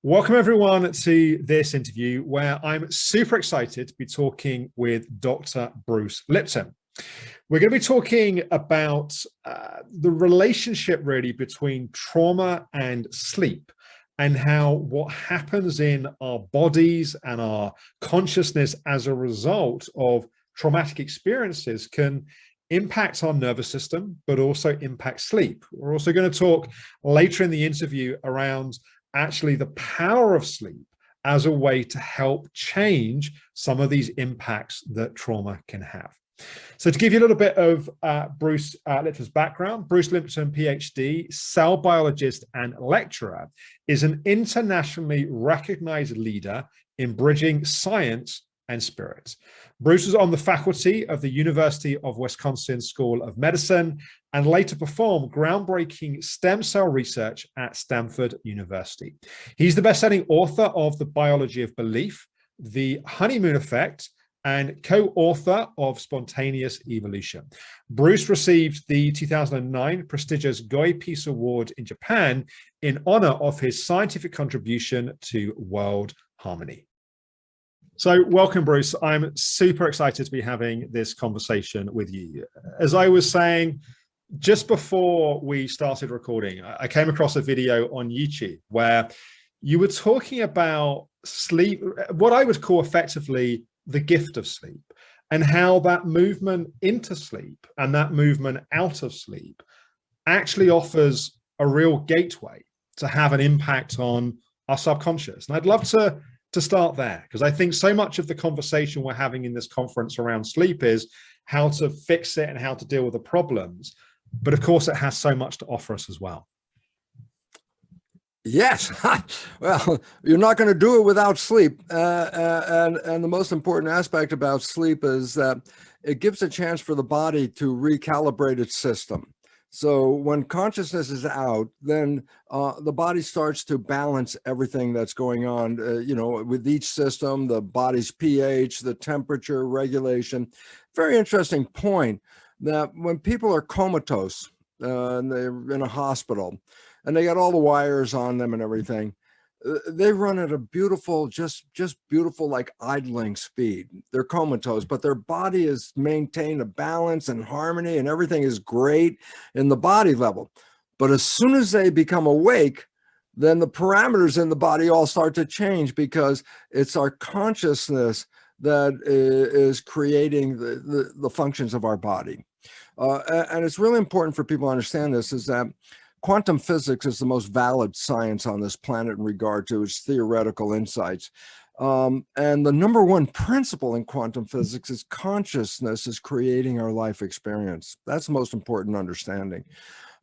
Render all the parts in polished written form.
Welcome everyone to this interview where I'm super excited to be talking with Dr. Bruce Lipton. We're going to be talking about the relationship really between trauma and sleep, and how what happens in our bodies and our consciousness as a result of traumatic experiences can impact our nervous system, but also impact sleep. We're also going to talk later in the interview around actually the power of sleep as a way to help change some of these impacts that trauma can have. So to give you a little bit of Bruce Lipton's background, Bruce Lipton, PhD, cell biologist and lecturer, is an internationally recognized leader in bridging science and spirit. Bruce was on the faculty of the University of Wisconsin School of Medicine and later performed groundbreaking stem cell research at Stanford University. He's the best-selling author of The Biology of Belief, The Honeymoon Effect, and co-author of Spontaneous Evolution. Bruce received the 2009 prestigious Goi Peace Award in Japan in honor of his scientific contribution to world harmony. So welcome, Bruce. I'm super excited to be having this conversation with you. As I was saying, just before we started recording, I came across a video on YouTube where you were talking about sleep, what I would call effectively the gift of sleep, and how that movement into sleep and that movement out of sleep actually offers a real gateway to have an impact on our subconscious. And I'd love to start there, because I think so much of the conversation we're having in this conference around sleep is how to fix it and how to deal with the problems. But of course, it has so much to offer us as well. Yes. Well, you're not going to do it without sleep. And the most important aspect about sleep is that it gives a chance for the body to recalibrate its system. So when consciousness is out, then the body starts to balance everything that's going on, with each system, the body's pH, the temperature regulation. Very interesting point that when people are comatose and they're in a hospital and they got all the wires on them and everything, they run at a beautiful, just beautiful, like idling speed. They're comatose, but their body has maintained a balance and harmony and everything is great in the body level. But as soon as they become awake, then the parameters in the body all start to change, because it's our consciousness that is creating the functions of our body. And it's really important for people to understand this, is that quantum physics is the most valid science on this planet in regard to its theoretical insights. And the number one principle in quantum physics is consciousness is creating our life experience. That's the most important understanding,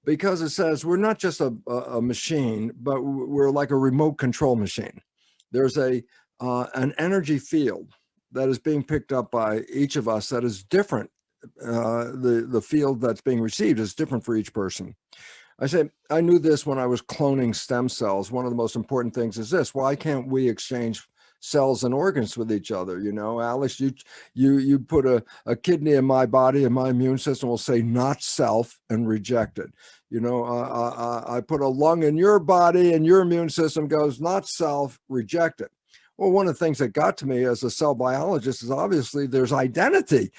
because it says we're not just a machine, but we're like a remote control machine. There's an energy field that is being picked up by each of us that is different. The field that's being received is different for each person. I knew this when I was cloning stem cells. One of the most important things is this: why can't we exchange cells and organs with each other? You know, Alex, you put a kidney in my body and my immune system will say not self and reject it. You know, I put a lung in your body and your immune system goes not self, reject it. Well, one of the things that got to me as a cell biologist is obviously there's identity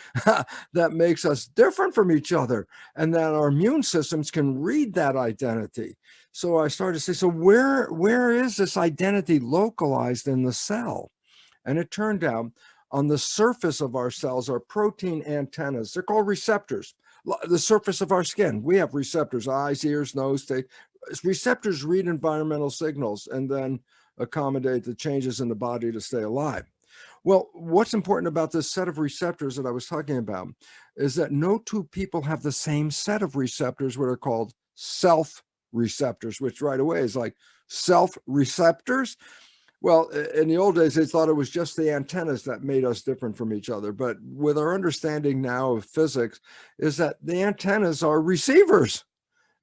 that makes us different from each other, and that our immune systems can read that identity. So I started to say, so where is this identity localized in the cell? And it turned out on the surface of our cells are protein antennas. They're called receptors. The surface of our skin, we have receptors, eyes, ears, nose, taste. Receptors read environmental signals and then accommodate the changes in the body to stay alive. Well, what's important about this set of receptors that I was talking about is that no two people have the same set of receptors, what are called self receptors, which right away is like self receptors. Well, in the old days, they thought it was just the antennas that made us different from each other. But with our understanding now of physics is that the antennas are receivers.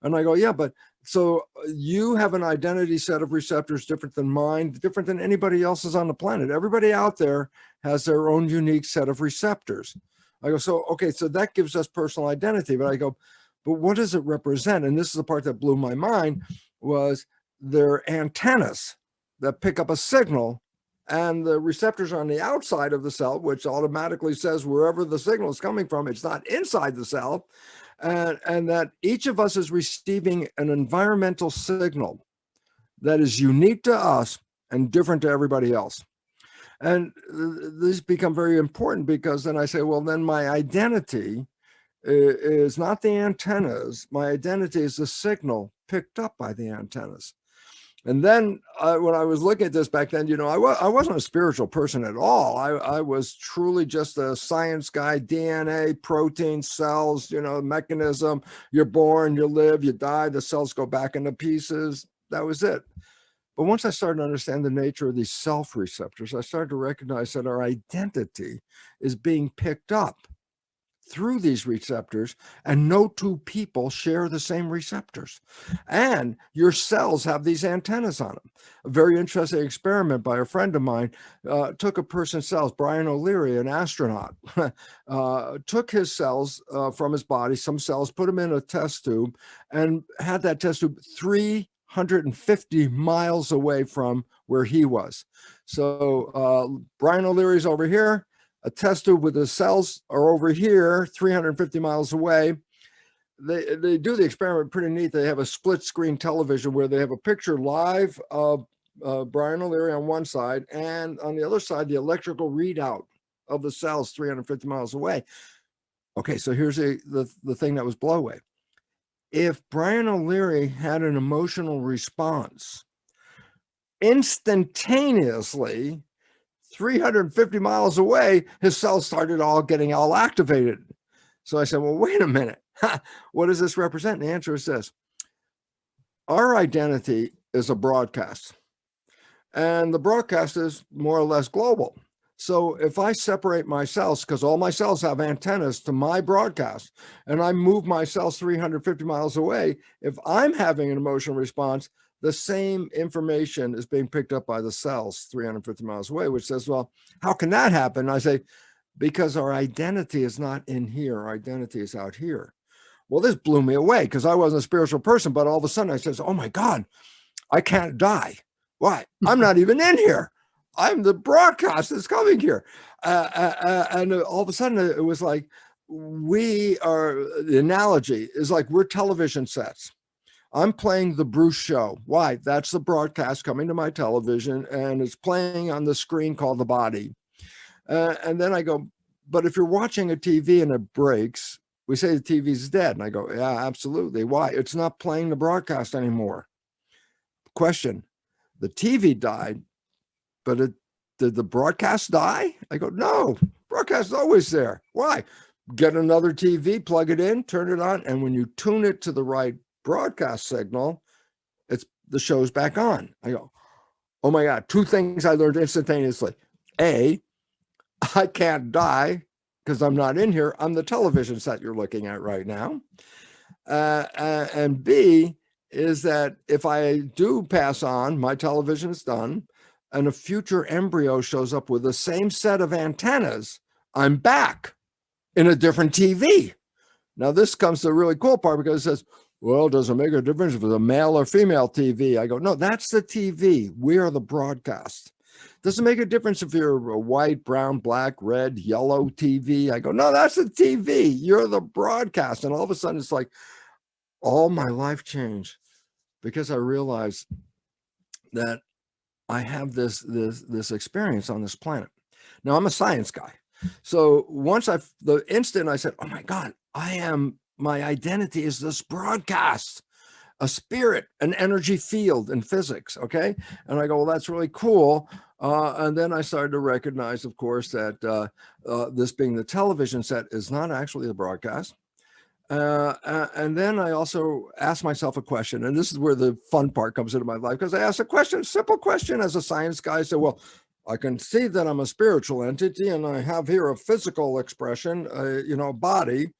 And I go, yeah, but so you have an identity set of receptors different than mine, different than anybody else's on the planet. Everybody out there has their own unique set of receptors. I go, so, okay, so that gives us personal identity. But I go, but what does it represent? And this is the part that blew my mind, was their antennas that pick up a signal, and the receptors are on the outside of the cell, which automatically says wherever the signal is coming from, it's not inside the cell, and that each of us is receiving an environmental signal that is unique to us and different to everybody else. And these become very important, because then I say, well, then my identity is not the antennas. My identity is the signal picked up by the antennas. And then when I was looking at this back then, you know, I wasn't a spiritual person at all. I was truly just a science guy, DNA, protein, cells, you know, mechanism. You're born, you live, you die, the cells go back into pieces. That was it. But once I started to understand the nature of these self receptors, I started to recognize that our identity is being picked up through these receptors, and no two people share the same receptors. And your cells have these antennas on them. A very interesting experiment by a friend of mine took a person's cells, Brian O'Leary, an astronaut, took his cells from his body, some cells, put them in a test tube, and had that test tube 350 miles away from where he was. So Brian O'Leary's over here. A test tube with the cells are over here, 350 miles away. They do the experiment pretty neat. They have a split screen television where they have a picture live of Brian O'Leary on one side, and on the other side, the electrical readout of the cells 350 miles away. Okay, so here's the thing that was blow away. If Brian O'Leary had an emotional response, instantaneously, 350 miles away, his cells started getting all activated. So I said, well, wait a minute. What does this represent? And the answer is this. Our identity is a broadcast. And the broadcast is more or less global. So if I separate my cells, because all my cells have antennas to my broadcast, and I move my cells 350 miles away, if I'm having an emotional response, the same information is being picked up by the cells 350 miles away, which says, well, how can that happen? I say, because our identity is not in here. Our identity is out here. Well, this blew me away, because I wasn't a spiritual person, but all of a sudden I says, oh my God, I can't die. Why? I'm not even in here. I'm the broadcast that's coming here. And all of a sudden it was like, the analogy is like we're television sets. I'm playing the Bruce show. Why? That's the broadcast coming to my television, and it's playing on the screen called the body. And then I go, but if you're watching a TV and it breaks, we say the TV's dead. And I go, yeah, absolutely. Why? It's not playing the broadcast anymore. Question, the TV died, but did the broadcast die? I go, no, broadcast is always there. Why? Get another TV, plug it in, turn it on, and when you tune it to the right broadcast signal, the show's back on. I go, oh my God, two things I learned instantaneously. A, I can't die because I'm not in here. I'm the television set you're looking at right now. And B is that if I do pass on, my television is done, and a future embryo shows up with the same set of antennas, I'm back in a different TV. Now this comes to the really cool part, because it says, well, does it make a difference if it's a male or female TV? I go, no, that's the TV. We are the broadcast. Does it make a difference if you're a white, brown, black, red, yellow TV? I go, no, that's the TV. You're the broadcast. And all of a sudden it's like all my life changed, because I realized that I have this experience on this planet. Now I'm a science guy. So once the instant I said, oh my God, my identity is this broadcast, a spirit, an energy field in physics, okay? And I go, well, that's really cool. And then I started to recognize, of course, that this being the television set is not actually the broadcast. And then I also asked myself a question, and this is where the fun part comes into my life, because I asked a question, simple question as a science guy. I said, well, I can see that I'm a spiritual entity, and I have here a physical expression, body.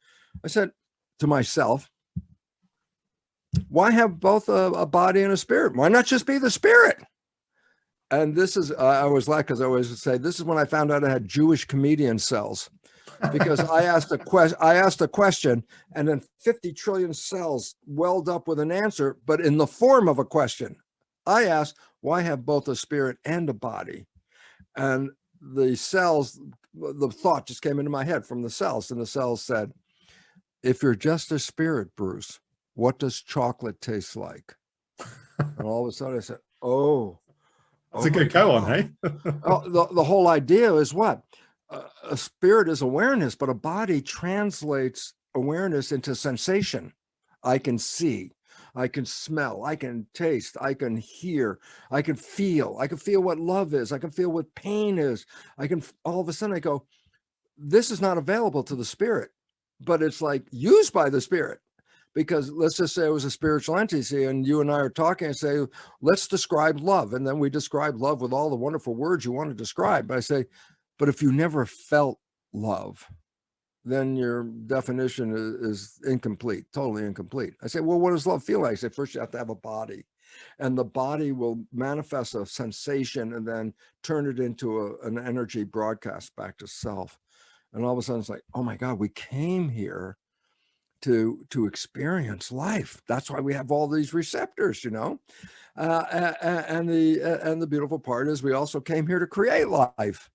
I said to myself, why have both a body and a spirit? Why not just be the spirit? And this is, I always laugh, because I always say, this is when I found out I had Jewish comedian cells, because I asked a question, and then 50 trillion cells welled up with an answer, but in the form of a question. I asked, why have both a spirit and a body? And the cells, the thought just came into my head from the cells, and the cells said, if you're just a spirit, Bruce, what does chocolate taste like? And all of a sudden I said, oh, that's a good go on, hey? the whole idea is what? A spirit is awareness, but a body translates awareness into sensation. I can see, I can smell, I can taste, I can hear, I can feel what love is, I can feel what pain is. All of a sudden I go, this is not available to the spirit, but it's like used by the spirit. Because let's just say it was a spiritual entity and you and I are talking and say, let's describe love. And then we describe love with all the wonderful words you want to describe. But I say, but if you never felt love, then your definition is incomplete, totally incomplete. I say, well, what does love feel like? I say, first you have to have a body. And the body will manifest a sensation and then turn it into an energy broadcast back to self. And all of a sudden it's like, oh my God, we came here to experience life. That's why we have all these receptors, you know. And the beautiful part is we also came here to create life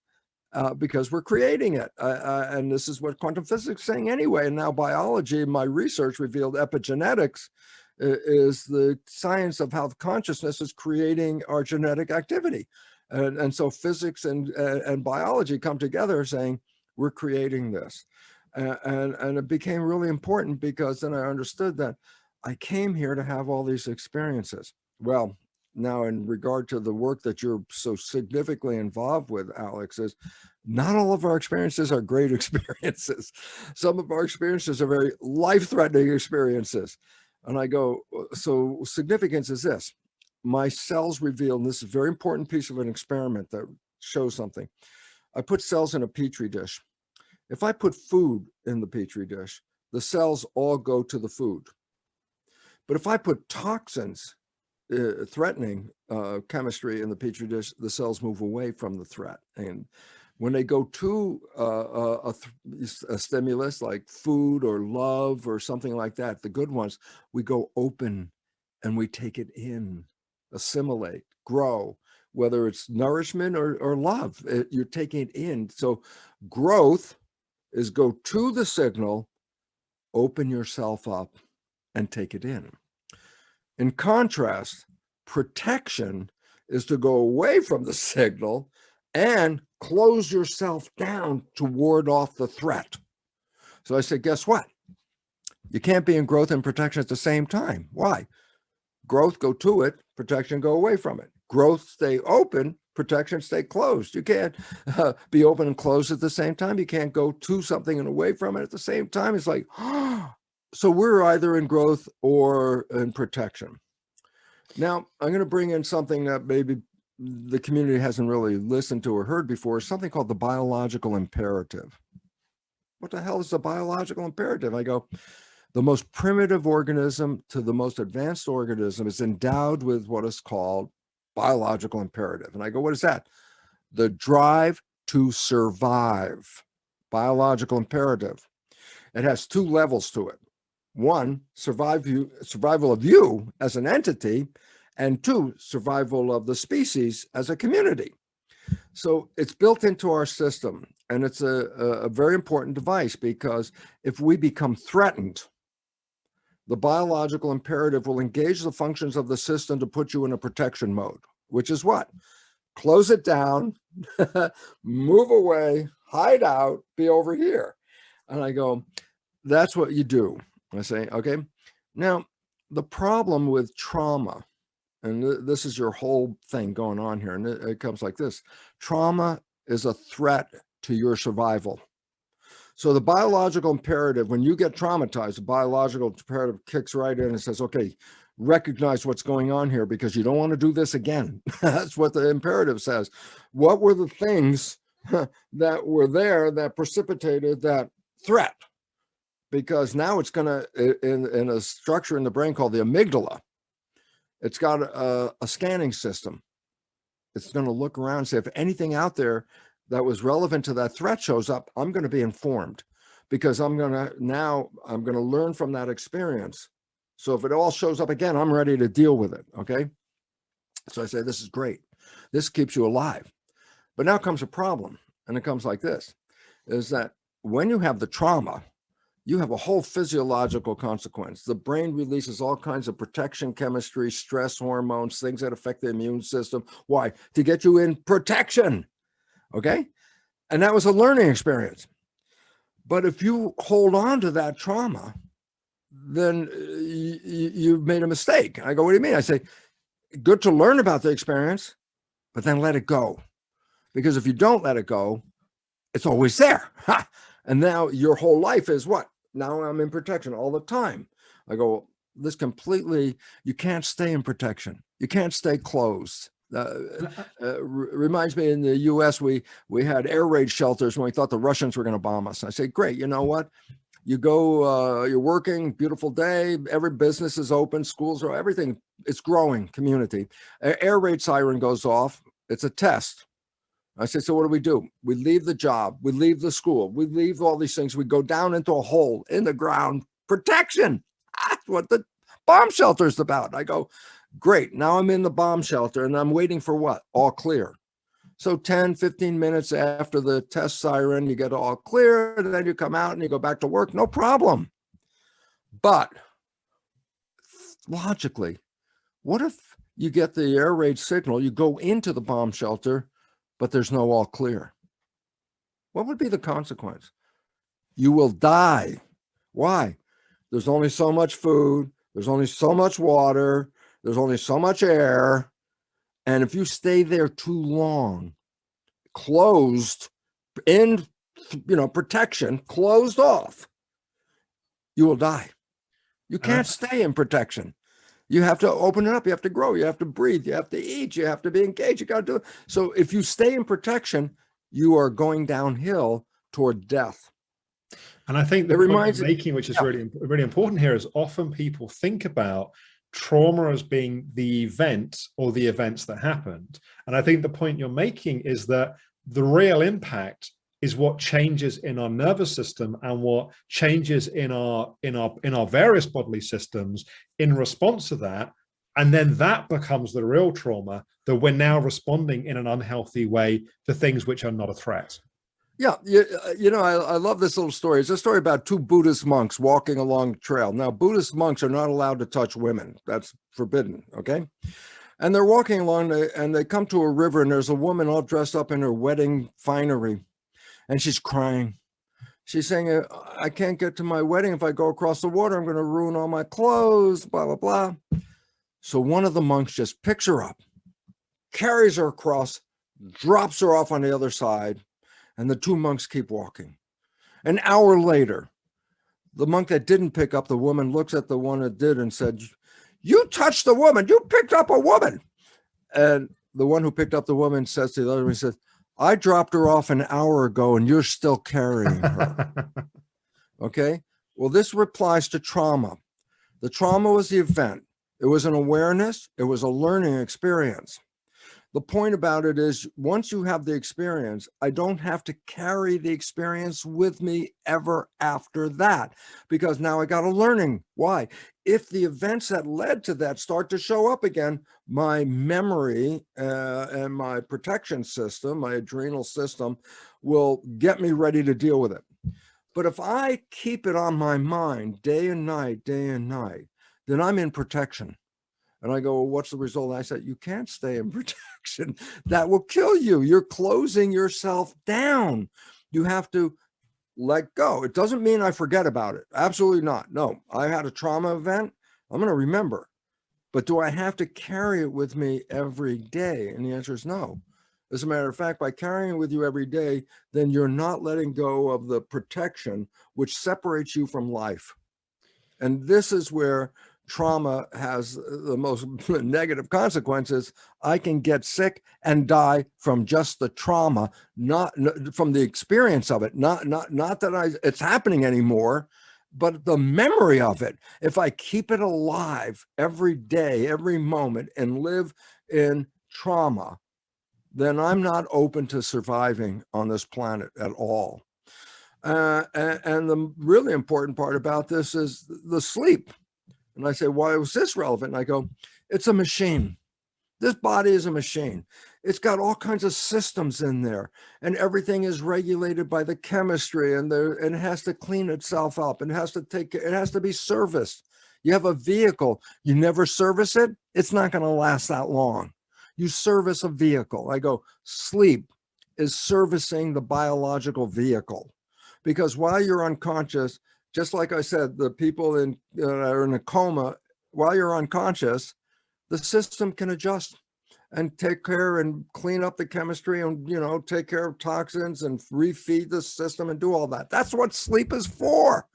because we're creating it. And this is what quantum physics is saying anyway. And now biology, my research revealed epigenetics is the science of how consciousness is creating our genetic activity. And so physics and biology come together saying we're creating this. And it became really important because then I understood that I came here to have all these experiences. Well, now in regard to the work that you're so significantly involved with, Alex, is not all of our experiences are great experiences. Some of our experiences are very life-threatening experiences. And I go, so significance is this. My cells reveal, and this is a very important piece of an experiment that shows something. I put cells in a petri dish. If I put food in the petri dish, the cells all go to the food. But if I put toxins, threatening chemistry in the petri dish, the cells move away from the threat. And when they go to a stimulus like food or love or something like that, the good ones, we go open and we take it in, assimilate, grow, whether it's nourishment or love, you're taking it in. So growth is go to the signal, open yourself up and take it in. In contrast, protection is to go away from the signal and close yourself down to ward off the threat. So I said, guess what? You can't be in growth and protection at the same time. Why? Growth, go to it, protection, go away from it. Growth, stay open, protection, stay closed. You can't be open and closed at the same time. You can't go to something and away from it at the same time. It's like, so we're either in growth or in protection. Now, I'm going to bring in something that maybe the community hasn't really listened to or heard before, something called the biological imperative. What the hell is the biological imperative? I go, the most primitive organism to the most advanced organism is endowed with what is called biological imperative. And I go, what is that? The drive to survive. Biological imperative. It has two levels to it. One, survival of you as an entity, and two, survival of the species as a community. So it's built into our system, and it's a very important device because if we become threatened, the biological imperative will engage the functions of the system to put you in a protection mode, which is what? Close it down, move away, hide out, be over here. And I go, that's what you do. I say, okay. Now, the problem with trauma, and this is your whole thing going on here, and it comes like this. Trauma is a threat to your survival. So the biological imperative, when you get traumatized, the biological imperative kicks right in and says, okay, recognize what's going on here because you don't want to do this again. That's what the imperative says. What were the things that were there that precipitated that threat? Because now it's going to, in a structure in the brain called the amygdala, it's got a scanning system. It's going to look around and say, if anything out there that was relevant to that threat shows up, I'm going to be informed because I'm going to learn from that experience. So if it all shows up again, I'm ready to deal with it. Okay. So I say, this is great. This keeps you alive. But now comes a problem. And it comes like this, is that when you have the trauma, you have a whole physiological consequence. The brain releases all kinds of protection chemistry, stress hormones, things that affect the immune system. Why? To get you in protection. Okay? And that was a learning experience. But if you hold on to that trauma, then you've made a mistake. I go, what do you mean? I say, good to learn about the experience, but then let it go. Because if you don't let it go, it's always there. Ha! And now your whole life is what? Now I'm in protection all the time. I go, this completely, you can't stay in protection. You can't stay closed. Reminds me, in the US, we had air raid shelters when we thought the Russians were going to bomb us. I say, great, you know what? You go, you're working, beautiful day, every business is open, schools are, everything, it's growing community. Air raid siren goes off, it's a test. I said, so what do? We leave the job, we leave the school, we leave all these things, we go down into a hole in the ground, protection. That's what the bomb shelter is about. I go, great, now I'm in the bomb shelter and I'm waiting for what? All clear. So 10, 15 minutes after the test siren, you get all clear, and then you come out and you go back to work, no problem. But logically, what if you get the air raid signal, you go into the bomb shelter, but there's no all clear? What would be the consequence? You will die. Why? There's only so much food, there's only so much water, there's only so much air. And if you stay there too long, closed in, protection, closed off, you will die. You can't stay in protection. You have to open it up. You have to grow. You have to breathe. You have to eat. You have to be engaged. You got to do it. So if you stay in protection, you are going downhill toward death. And I think the point you're making, which is really, really important here, is often people think about trauma as being the event or the events that happened. And I think the point you're making is that the real impact is what changes in our nervous system and what changes in our various bodily systems in response to that. And then that becomes the real trauma, that we're now responding in an unhealthy way to things which are not a threat. Yeah, I love this little story. It's a story about two Buddhist monks walking along the trail. Now, Buddhist monks are not allowed to touch women. That's forbidden, okay? And they're walking along, and they come to a river, and there's a woman all dressed up in her wedding finery, and she's crying. She's saying, I can't get to my wedding. If I go across the water, I'm going to ruin all my clothes, blah, blah, blah. So one of the monks just picks her up, carries her across, drops her off on the other side, and the two monks keep walking. An hour later, the monk that didn't pick up the woman looks at the one that did and said, you touched the woman, you picked up a woman. And the one who picked up the woman says to the other one, he says, I dropped her off an hour ago and you're still carrying her. Okay, well, this applies to trauma. The trauma was the event. It was an awareness. It was a learning experience. The point about it is, once you have the experience, I don't have to carry the experience with me ever after that, because now I got a learning. Why? If the events that led to that start to show up again, my memory and my protection system, my adrenal system, will get me ready to deal with it. But if I keep it on my mind day and night, then I'm in protection. And I go, well, what's the result? I said, you can't stay in protection. That will kill you. You're closing yourself down. You have to let go. It doesn't mean I forget about it. Absolutely not. No, I had a trauma event. I'm going to remember. But do I have to carry it with me every day? And the answer is no. As a matter of fact, by carrying it with you every day, then you're not letting go of the protection which separates you from life. And this is where trauma has the most negative consequences. I can get sick and die from just the trauma, not from the experience of it, not that it's happening anymore, but the memory of it. If I keep it alive every day, every moment, and live in trauma, then I'm not open to surviving on this planet at all. And the really important part about this is the sleep. And I say, why was this relevant? And I go, it's a machine. This body is a machine. It's got all kinds of systems in there, and everything is regulated by the chemistry, and it has to clean itself up, and it has to be serviced. You have a vehicle, you never service it, it's not going to last that long. You service a vehicle. I go, sleep is servicing the biological vehicle, because while you're unconscious, just like I said, the people that are in a coma, while you're unconscious, the system can adjust and take care and clean up the chemistry and, take care of toxins and refeed the system and do all that. That's what sleep is for.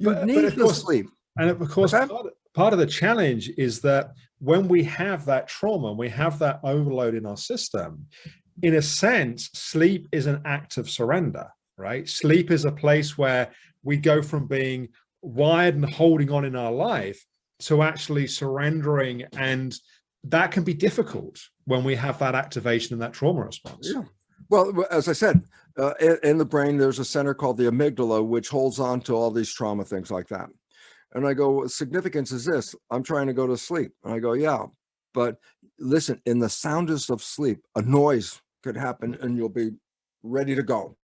You need to sleep. And of course, part of the challenge is that when we have that trauma, we have that overload in our system, in a sense, sleep is an act of surrender, right? Sleep is a place where we go from being wired and holding on in our life to actually surrendering, and that can be difficult when we have that activation and that trauma response. Yeah. Well, as I said, in the brain, there's a center called the amygdala, which holds on to all these trauma things like that. And I go, significance is this: I'm trying to go to sleep. And I go, yeah, but listen, in the soundest of sleep, a noise could happen and you'll be ready to go.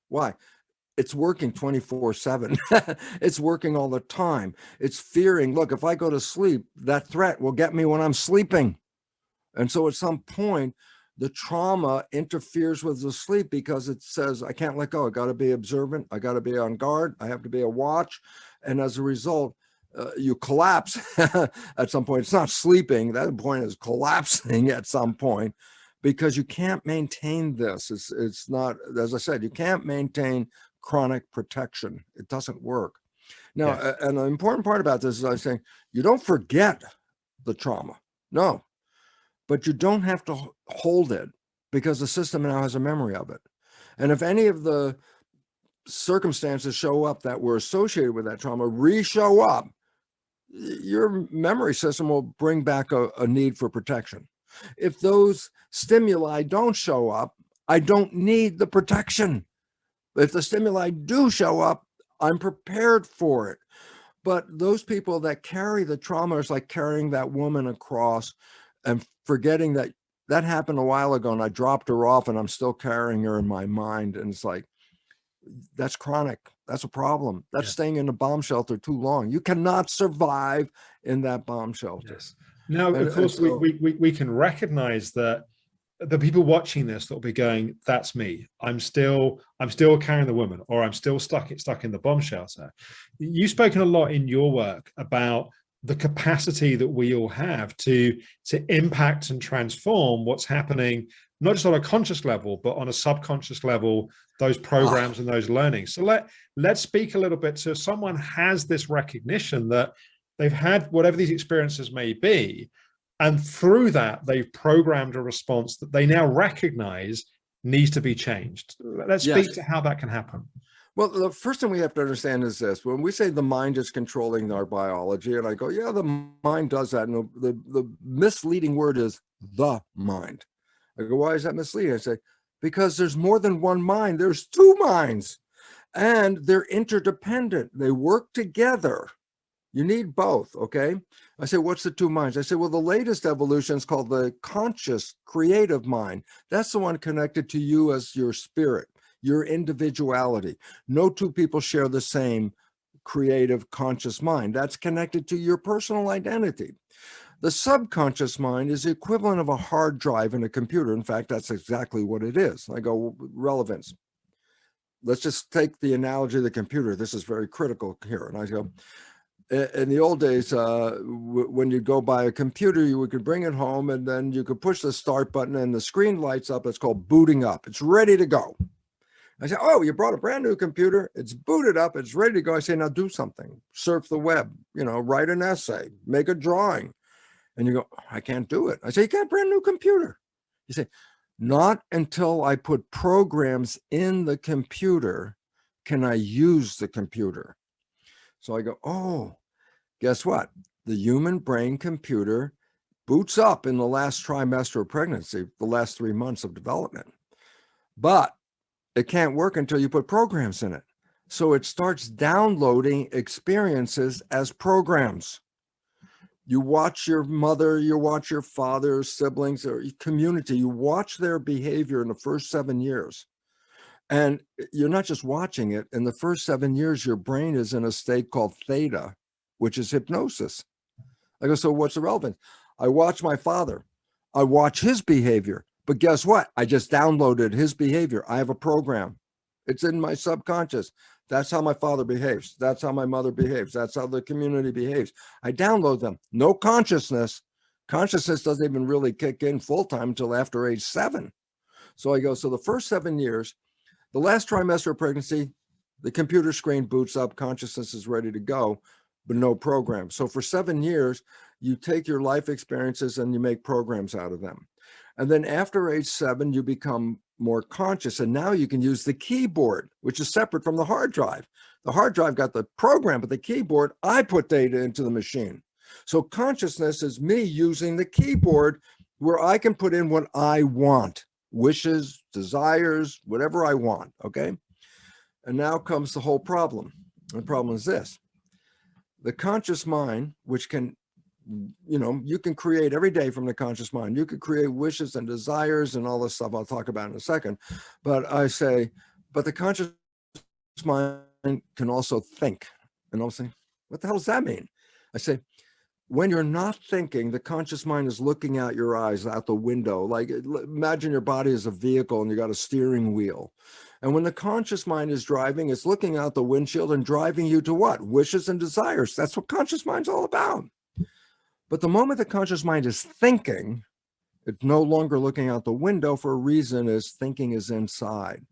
Why? It's working 24/7. It's working all the time. It's fearing, look, if I go to sleep, that threat will get me when I'm sleeping. And so at some point, the trauma interferes with the sleep because it says, I can't let go. I got to be observant. I got to be on guard. I have to be a watch. And as a result, you collapse at some point. It's not sleeping. That point is collapsing at some point, because you can't maintain this. It's not, as I said, you can't maintain chronic protection. It doesn't work. Now, yes. And the important part about this is I was saying, you don't forget the trauma. No, but you don't have to hold it, because the system now has a memory of it. And if any of the circumstances show up that were associated with that trauma re-show up, your memory system will bring back a need for protection. If those stimuli don't show up, I don't need the protection. If the stimuli do show up, I'm prepared for it. But those people that carry the trauma is like carrying that woman across and forgetting that that happened a while ago and I dropped her off and I'm still carrying her in my mind. And it's like, that's chronic. That's a problem. That's staying in a bomb shelter too long. You cannot survive in that bomb shelter. Yes. Now, of course, we can recognize that the people watching this that will be going, that's me. I'm still carrying the woman, or I'm still stuck in the bomb shelter. You've spoken a lot in your work about the capacity that we all have to impact and transform what's happening, not just on a conscious level, but on a subconscious level, those programs and those learnings. So let's speak a little bit to if someone has this recognition that they've had whatever these experiences may be, and through that, they've programmed a response that they now recognize needs to be changed. Let's speak to how that can happen. Well, the first thing we have to understand is this. When we say the mind is controlling our biology, and I go, yeah, the mind does that. And the misleading word is the mind. I go, why is that misleading? I say, because there's more than one mind. There's two minds, and they're interdependent. They work together. You need both, okay? I say, what's the two minds? I say, well, the latest evolution is called the conscious creative mind. That's the one connected to you as your spirit, your individuality. No two people share the same creative conscious mind. That's connected to your personal identity. The subconscious mind is the equivalent of a hard drive in a computer. In fact, that's exactly what it is. I go, relevance. Let's just take the analogy of the computer. This is very critical here. And I go, in the old days, when you go buy a computer, you could bring it home and then you could push the start button and the screen lights up. It's called booting up. It's ready to go. I say, oh, you brought a brand new computer. It's booted up. It's ready to go. I say, now do something. Surf the web, write an essay, make a drawing. And you go, I can't do it. I say, you got a brand new computer. You say, not until I put programs in the computer can I use the computer. So I go, oh, guess what? The human brain computer boots up in the last trimester of pregnancy, the last 3 months of development. But it can't work until you put programs in it. So it starts downloading experiences as programs. You watch your mother, you watch your father, siblings, or community, you watch their behavior in the first 7 years. And you're not just watching it. In the first 7 years, your brain is in a state called theta, which is hypnosis. I go, so what's the relevance? I watch my father. I watch his behavior. But guess what? I just downloaded his behavior. I have a program. It's in my subconscious. That's how my father behaves. That's how my mother behaves. That's how the community behaves. I download them. No consciousness. Consciousness doesn't even really kick in full time until after age 7. So I go, so the first 7 years, the last trimester of pregnancy, the computer screen boots up, consciousness is ready to go, but no program. So for 7 years, you take your life experiences and you make programs out of them. And then after age 7, you become more conscious. And now you can use the keyboard, which is separate from the hard drive. The hard drive got the program, but the keyboard, I put data into the machine. So consciousness is me using the keyboard where I can put in what I want, wishes, desires, whatever I want, okay? And now comes the whole problem. The problem is this. The conscious mind, which can, you can create every day from the conscious mind. You could create wishes and desires and all this stuff I'll talk about in a second. But I say, but the conscious mind can also think. And I'll say, what the hell does that mean? I say, when you're not thinking, the conscious mind is looking out your eyes, out the window. Like imagine your body as a vehicle and you got a steering wheel. And when the conscious mind is driving, it's looking out the windshield and driving you to what? Wishes and desires. That's what conscious mind's all about. But the moment the conscious mind is thinking, it's no longer looking out the window for a reason is thinking is inside.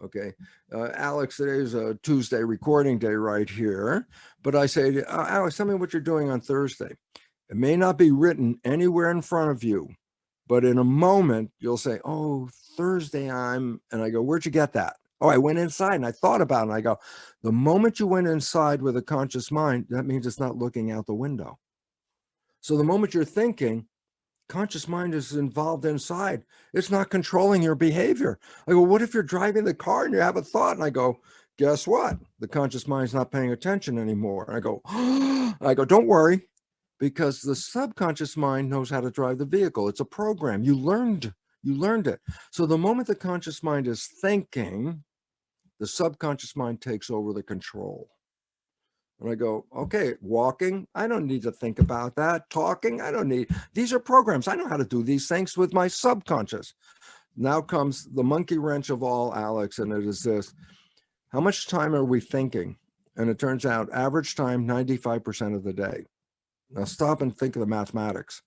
Okay, Alex, today is a Tuesday recording day right here. But I say, Alex, tell me what you're doing on Thursday. It may not be written anywhere in front of you, but in a moment, you'll say, oh, Thursday and I go, where'd you get that? Oh, I went inside and I thought about it. And I go, the moment you went inside with a conscious mind, that means it's not looking out the window. So the moment you're thinking, conscious mind is involved inside. It's not controlling your behavior. I go, what if you're driving the car and you have a thought? And I go, guess what? The conscious mind's not paying attention anymore. And I go, don't worry, because the subconscious mind knows how to drive the vehicle. It's a program. You learned it. So the moment the conscious mind is thinking, the subconscious mind takes over the control. And I go, okay, walking, I don't need to think about that. Talking, I don't need, these are programs. I know how to do these things with my subconscious. Now comes the monkey wrench of all, Alex, and it is this. How much time are we thinking? And it turns out average time, 95% of the day. Now stop and think of the mathematics.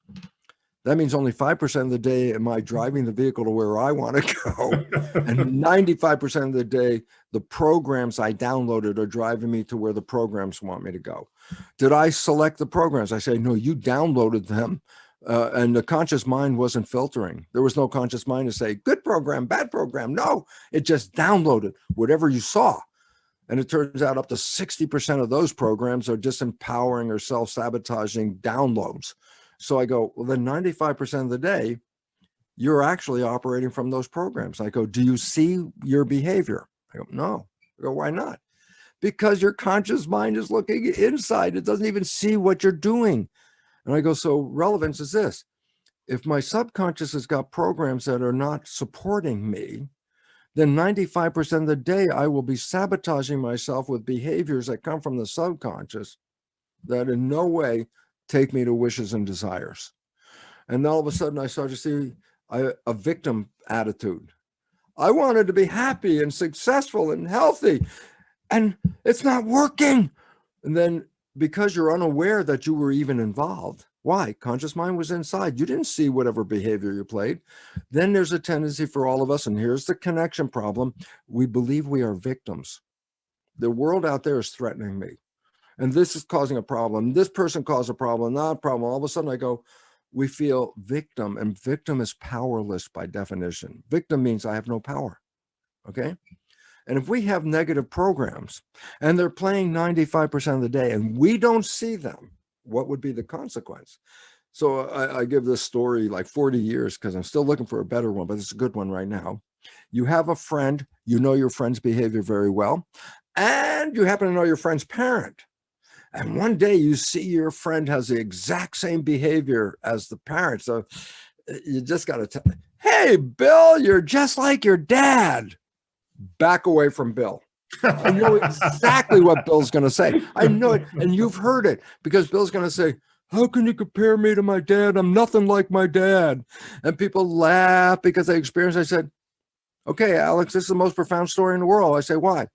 That means only 5% of the day am I driving the vehicle to where I want to go. And 95% of the day, the programs I downloaded are driving me to where the programs want me to go. Did I select the programs? I say, no, you downloaded them. And the conscious mind wasn't filtering. There was no conscious mind to say, good program, bad program. No, it just downloaded whatever you saw. And it turns out up to 60% of those programs are disempowering or self-sabotaging downloads. So I go, well, then 95% of the day, you're actually operating from those programs. I go, do you see your behavior? I go, no. I go, why not? Because your conscious mind is looking inside. It doesn't even see what you're doing. And I go, so relevance is this. If my subconscious has got programs that are not supporting me, then 95% of the day, I will be sabotaging myself with behaviors that come from the subconscious that in no way take me to wishes and desires. And all of a sudden I started to see a victim attitude. I wanted to be happy and successful and healthy, and it's not working. And then because you're unaware that you were even involved, why? Conscious mind was inside. You didn't see whatever behavior you played. Then there's a tendency for all of us, and here's the connection problem. We believe we are victims. The world out there is threatening me. And this is causing a problem. This person caused a problem, not a problem. All of a sudden I go, we feel victim, and victim is powerless by definition. Victim means I have no power, okay? And if we have negative programs and they're playing 95% of the day and we don't see them, what would be the consequence? So I give this story like 40 years because I'm still looking for a better one, but it's a good one right now. You have a friend, you know your friend's behavior very well, and you happen to know your friend's parent. And one day you see your friend has the exact same behavior as the parent. So you just got to tell, hey, Bill, you're just like your dad. Back away from Bill. I know exactly what Bill's going to say. I know it. And you've heard it, because Bill's going to say, how can you compare me to my dad? I'm nothing like my dad. And people laugh because they experience. I said, okay, Alex, this is the most profound story in the world. I say, why?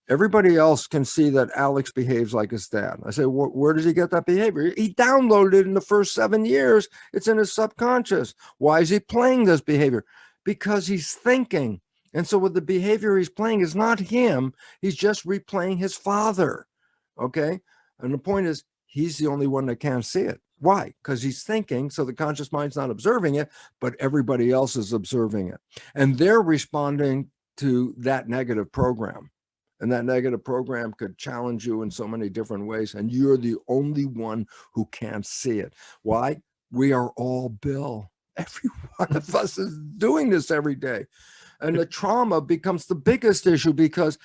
Everybody else can see that Alex behaves like his dad. I say, where does he get that behavior? He downloaded it in the first 7 years. It's in his subconscious. Why is he playing this behavior? Because he's thinking. And so with the behavior he's playing is not him. He's just replaying his father. Okay. And the point is, he's the only one that can't see it. Why? Because he's thinking. So the conscious mind's not observing it, but everybody else is observing it. And they're responding to that negative program. And that negative program could challenge you in so many different ways. And you're the only one who can't see it. Why? We are all Bill. Every one of us is doing this every day. And the trauma becomes the biggest issue, because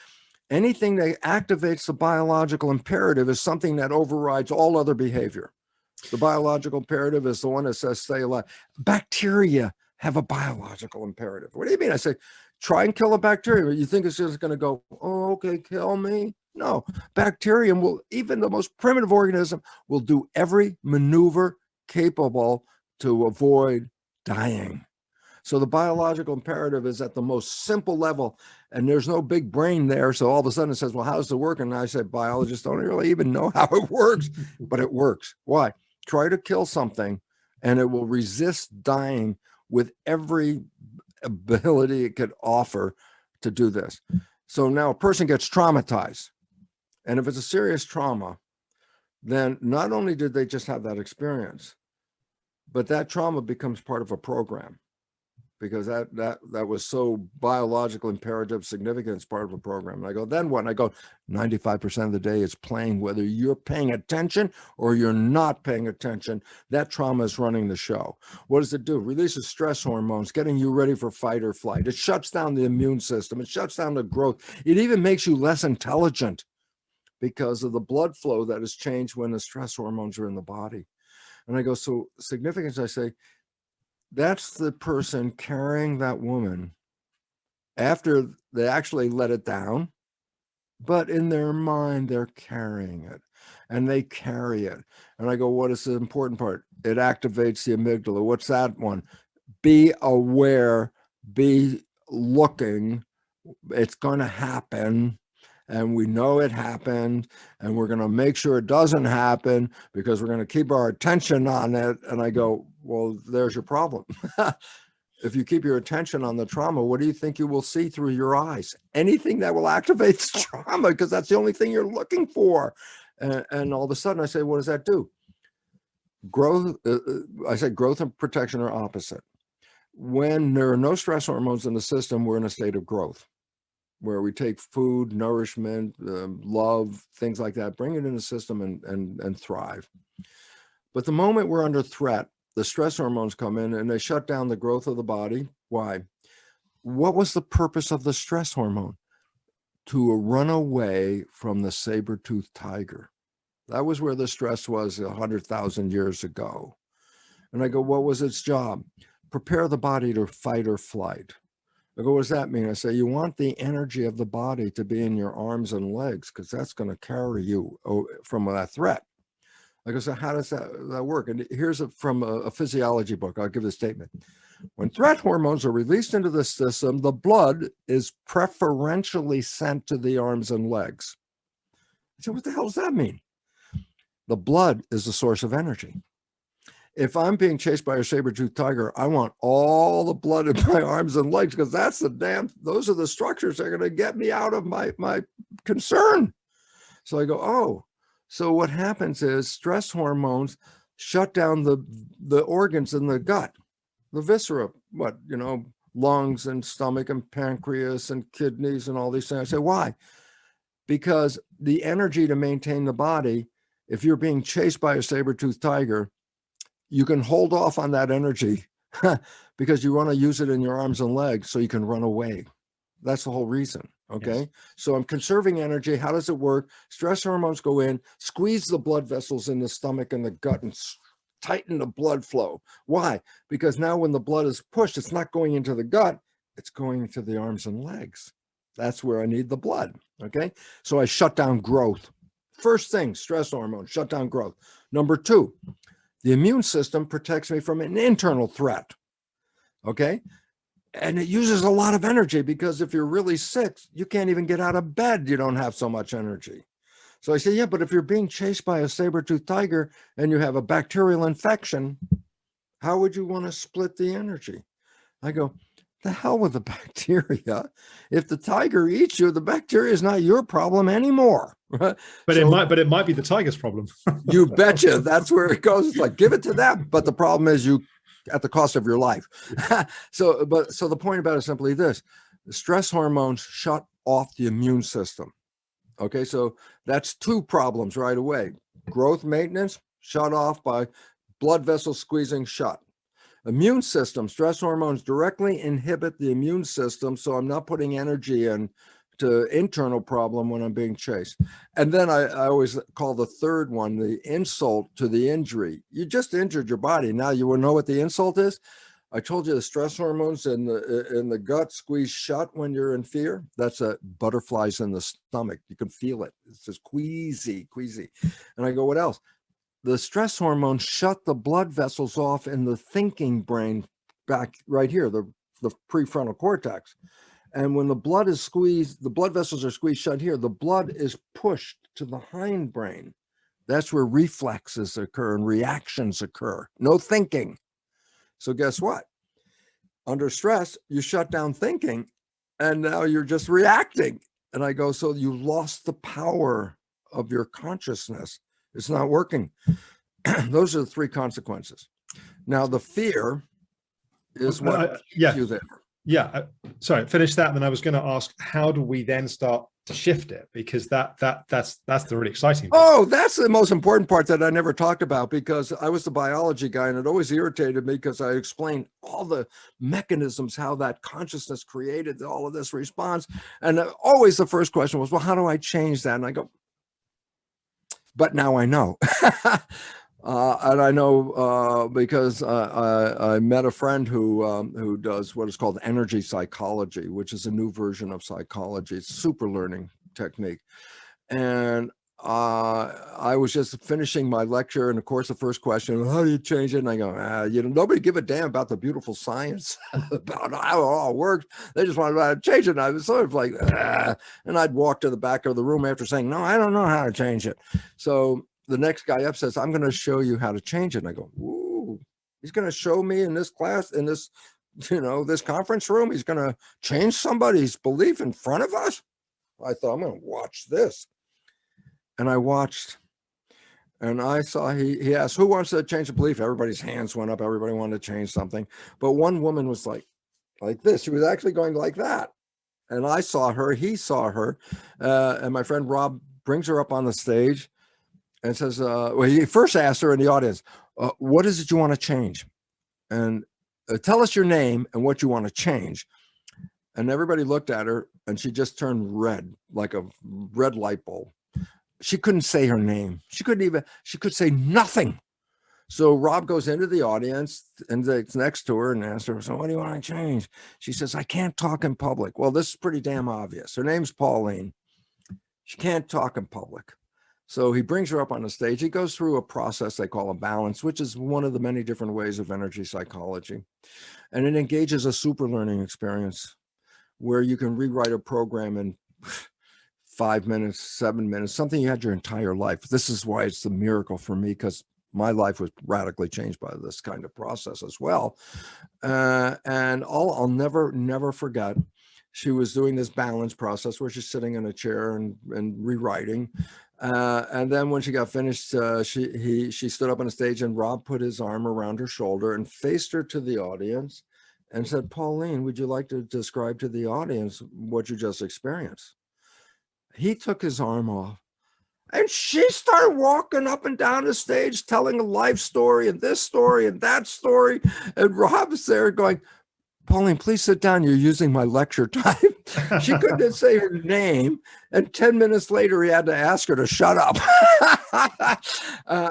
anything that activates the biological imperative is something that overrides all other behavior. The biological imperative is the one that says stay alive. Bacteria have a biological imperative. What do you mean? I say, try and kill a bacteria. You think it's just going to go, oh, okay, kill me? No. Bacterium will, even the most primitive organism, will do every maneuver capable to avoid dying. So the biological imperative is at the most simple level, and there's no big brain there. So all of a sudden it says, well, how does it work? And I said, biologists don't really even know how it works, but it works. Why? Try to kill something and it will resist dying with every ability it could offer to do this. So now a person gets traumatized. And if it's a serious trauma, then not only did they just have that experience, but that trauma becomes part of a program, because that was so biological imperative significance, part of a program. And I go, then what? And I go, 95% of the day it's playing, whether you're paying attention or you're not paying attention. That trauma is running the show. What does it do? Releases stress hormones, getting you ready for fight or flight. It shuts down the immune system. It shuts down the growth. It even makes you less intelligent because of the blood flow that has changed when the stress hormones are in the body. And I go, so significance, I say, that's the person carrying that woman after they actually let it down, but in their mind, they're carrying it, and they carry it. And I go, what is the important part? It activates the amygdala. What's that one? Be aware, be looking. It's going to happen. And we know it happened, and we're going to make sure it doesn't happen because we're going to keep our attention on it. And I go, well, there's your problem. If you keep your attention on the trauma, what do you think you will see through your eyes? Anything that will activate the trauma, because that's the only thing you're looking for. And all of a sudden I say, what does that do? Growth, I say growth and protection are opposite. When there are no stress hormones in the system, we're in a state of growth, where we take food, nourishment, love, things like that, bring it in the system and thrive. But the moment we're under threat, the stress hormones come in and they shut down the growth of the body. Why? What was the purpose of the stress hormone? To run away from the saber-toothed tiger. That was where the stress was 100,000 years ago. And I go, what was its job? Prepare the body to fight or flight. I go, what does that mean? I say, you want the energy of the body to be in your arms and legs, because that's going to carry you from that threat. I go, so how does that work? And here's from a physiology book. I'll give the statement. When threat hormones are released into the system, the blood is preferentially sent to the arms and legs. I said, what the hell does that mean? The blood is the source of energy. If I'm being chased by a saber-toothed tiger, I want all the blood in my arms and legs, because that's those are the structures that are going to get me out of my concern. So I go, oh, so what happens is stress hormones shut down the organs in the gut, the viscera, lungs and stomach and pancreas and kidneys and all these things. I say, why? Because the energy to maintain the body, if you're being chased by a saber-toothed tiger, you can hold off on that energy because you want to use it in your arms and legs so you can run away. That's the whole reason. Okay. Yes. So I'm conserving energy. How does it work? Stress hormones go in, squeeze the blood vessels in the stomach and the gut and tighten the blood flow. Why? Because now when the blood is pushed, it's not going into the gut, it's going to the arms and legs. That's where I need the blood. Okay. So I shut down growth. First thing, stress hormones, shut down growth. Number two, the immune system protects me from an internal threat. Okay. And it uses a lot of energy because if you're really sick, you can't even get out of bed. You don't have so much energy. So I say, yeah, but if you're being chased by a saber-toothed tiger and you have a bacterial infection, how would you want to split the energy? I go, the hell with the bacteria. If the tiger eats you, the bacteria is not your problem anymore. But So, it might be the tiger's problem. you betcha. That's where it goes. It's like, give it to them. But the problem is you at the cost of your life. So the point about it is simply this: the stress hormones shut off the immune system. Okay, so that's two problems right away. Growth maintenance shut off by blood vessels squeezing shut. Immune system, stress hormones directly inhibit the immune system, so I'm not putting energy in to internal problem when I'm being chased. And then I always call the third one the insult to the injury. You just injured your body. Now you will know what the insult is. I told you the stress hormones in the gut squeeze shut when you're in fear. That's butterflies in the stomach. You can feel it. It's just queasy. And I go, what else? The stress hormones shut the blood vessels off in the thinking brain back right here, the prefrontal cortex. And when the blood is squeezed, the blood vessels are squeezed shut here, the blood is pushed to the hindbrain. That's where reflexes occur and reactions occur. No thinking. So guess what? Under stress, you shut down thinking and now you're just reacting. And I go, so you lost the power of your consciousness. It's not working. Those are the three consequences. Now, the fear is what keeps you there. Yeah, sorry, finish that. And then I was going to ask, how do we then start to shift it? Because that's the really exciting part. Oh, that's the most important part that I never talked about, because I was the biology guy and it always irritated me because I explained all the mechanisms, how that consciousness created all of this response. And always the first question was, well, how do I change that? And I go, but now I know. And I know because I met a friend who does what is called energy psychology, which is a new version of psychology. It's a super learning technique. And I was just finishing my lecture, and of course, the first question, how do you change it? And I go, nobody give a damn about the beautiful science about how it all works. They just want to change it. And I was sort of like, and I'd walk to the back of the room after saying, no, I don't know how to change it. So the next guy up says, I'm going to show you how to change it. And I go, ooh, he's going to show me in this class, in this, this conference room. He's going to change somebody's belief in front of us. I thought, I'm going to watch this. And I watched, and I saw he asked, who wants to change a belief? Everybody's hands went up. Everybody wanted to change something. But one woman was like this. She was actually going like that. And I saw her, he saw her. And my friend Rob brings her up on the stage and says, well, he first asked her in the audience, what is it you want to change? And tell us your name and what you want to change. And everybody looked at her and she just turned red, like a red light bulb. She couldn't say her name. She could say nothing. So Rob goes into the audience and it's next to her and asks her, so what do you want to change? She says, I can't talk in public. Well, this is pretty damn obvious. Her name's Pauline. She can't talk in public. So he brings her up on the stage. He goes through a process they call a balance, which is one of the many different ways of energy psychology. And it engages a super learning experience where you can rewrite a program in 5 minutes, 7 minutes, something you had your entire life. This is why it's the miracle for me, because my life was radically changed by this kind of process as well. And I'll never forget, she was doing this balance process where she's sitting in a chair and rewriting. And then when she got finished, she stood up on the stage and Rob put his arm around her shoulder and faced her to the audience and said, Pauline, would you like to describe to the audience what you just experienced? He took his arm off and she started walking up and down the stage, telling a life story and this story and that story. And Rob's there going, Pauline, please sit down. You're using my lecture time. She couldn't say her name. And 10 minutes later, he had to ask her to shut up.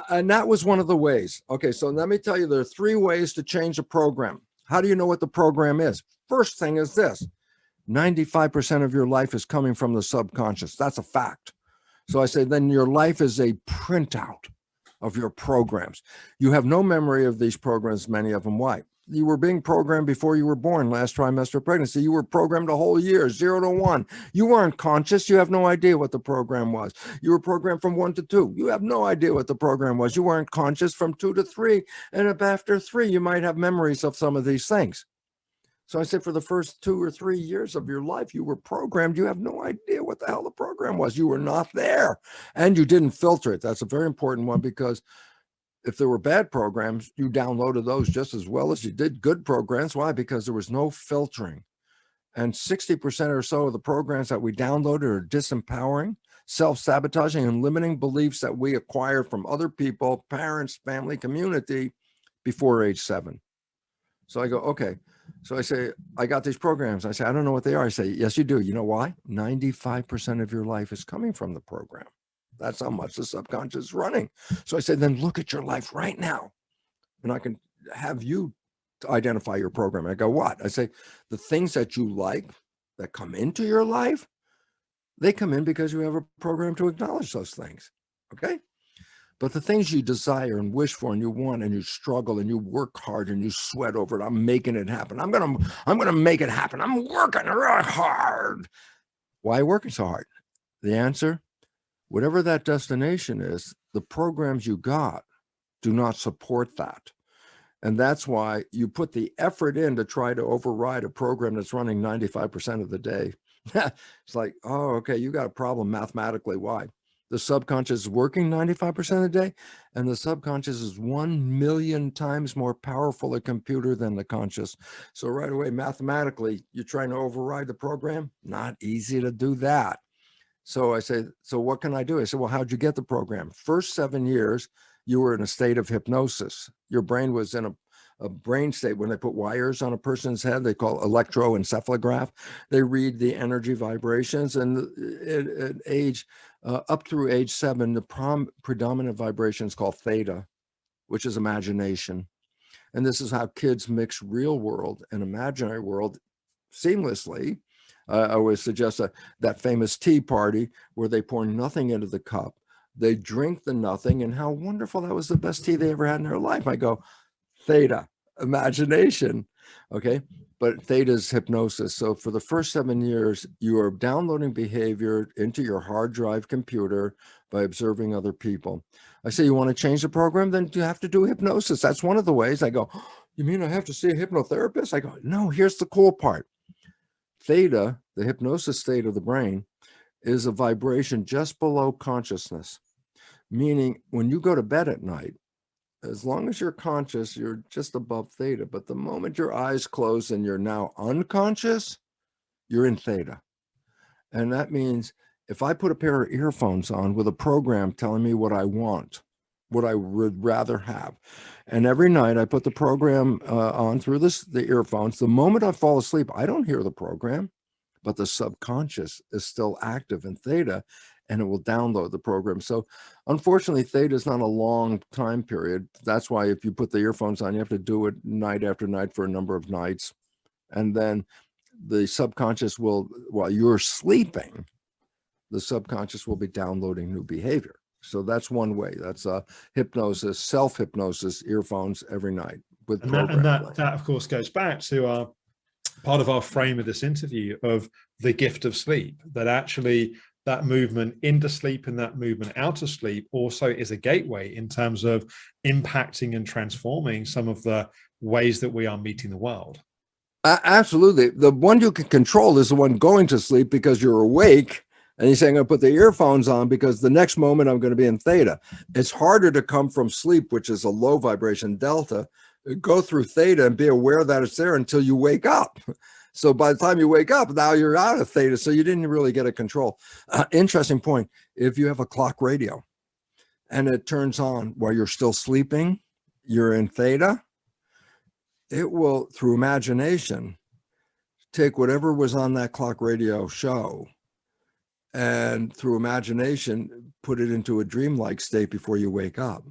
And that was one of the ways. Okay, so let me tell you, there are 3 ways to change a program. How do you know what the program is? First thing is this: 95% of your life is coming from the subconscious. That's a fact. So I say, then your life is a printout of your programs. You have no memory of these programs, many of them. Why? You were being programmed before you were born, last trimester of pregnancy. You were programmed a whole year, 0 to 1. You weren't conscious. You have no idea what the program was. You were programmed from 1 to 2. You have no idea what the program was. You weren't conscious from 2 to 3. And if after 3, you might have memories of some of these things. So I said, for the first 2 or 3 years of your life, you were programmed. You have no idea what the hell the program was. You were not there, and you didn't filter it. That's a very important one, because if there were bad programs, you downloaded those just as well as you did good programs. Why? Because there was no filtering. And 60% or so of the programs that we downloaded are disempowering, self-sabotaging, and limiting beliefs that we acquired from other people, parents, family, community, before age 7. So I go, okay. So I say, I got these programs. I say, I don't know what they are. I say, yes, you do. You know why? 95% of your life is coming from the program. That's how much the subconscious is running. So I said, then look at your life right now. And I can have you identify your program. I go, what? I say, the things that you like that come into your life, they come in because you have a program to acknowledge those things. Okay? But the things you desire and wish for and you want and you struggle and you work hard and you sweat over it, I'm making it happen. I'm gonna make it happen. I'm working really hard. Why are you working so hard? The answer, whatever that destination is, the programs you got do not support that. And that's why you put the effort in to try to override a program that's running 95% of the day. It's like, oh, okay, you got a problem mathematically. Why? The subconscious is working 95% of the day, and the subconscious is 1 million times more powerful a computer than the conscious. So right away, mathematically, you're trying to override the program. Not easy to do that. So I say, so what can I do? I said, well, how'd you get the program? First 7 years, you were in a state of hypnosis. Your brain was in a brain state. When they put wires on a person's head, they call electroencephalograph. They read the energy vibrations, and at age up through age 7, the predominant vibration is called theta, which is imagination. And this is how kids mix real world and imaginary world seamlessly. I always suggest that famous tea party where they pour nothing into the cup. They drink the nothing, and how wonderful, that was the best tea they ever had in their life. I go, theta, imagination. Okay. But theta is hypnosis. So for the first 7 years, you are downloading behavior into your hard drive computer by observing other people. I say, you want to change the program? Then you have to do hypnosis. That's one of the ways. I go, you mean I have to see a hypnotherapist? I go, no, here's the cool part. Theta, the hypnosis state of the brain, is a vibration just below consciousness. Meaning when you go to bed at night, as long as you're conscious, you're just above theta. But the moment your eyes close and you're now unconscious, you're in theta. And that means if I put a pair of earphones on with a program telling me what I want, what I would rather have, and every night I put the program on through the earphones, the moment I fall asleep, I don't hear the program, but the subconscious is still active in theta, and it will download the program. So unfortunately, theta is not a long time period. That's why if you put the earphones on, you have to do it night after night for a number of nights. And then the subconscious will, while you're sleeping, the subconscious will be downloading new behavior. So that's one way. That's hypnosis, self-hypnosis, earphones every night with and that of course goes back to our part of our frame of this interview of the gift of sleep, that actually that movement into sleep and that movement out of sleep also is a gateway in terms of impacting and transforming some of the ways that we are meeting the world. Absolutely. The one you can control is the one going to sleep because you're awake. And he's saying, I'm going to put the earphones on because the next moment I'm going to be in theta. It's harder to come from sleep, which is a low vibration delta, go through theta and be aware that it's there until you wake up. So by the time you wake up, now you're out of theta. So you didn't really get a control. Interesting point. If you have a clock radio and it turns on while you're still sleeping, you're in theta, it will, through imagination, take whatever was on that clock radio show and through imagination, put it into a dreamlike state before you wake up.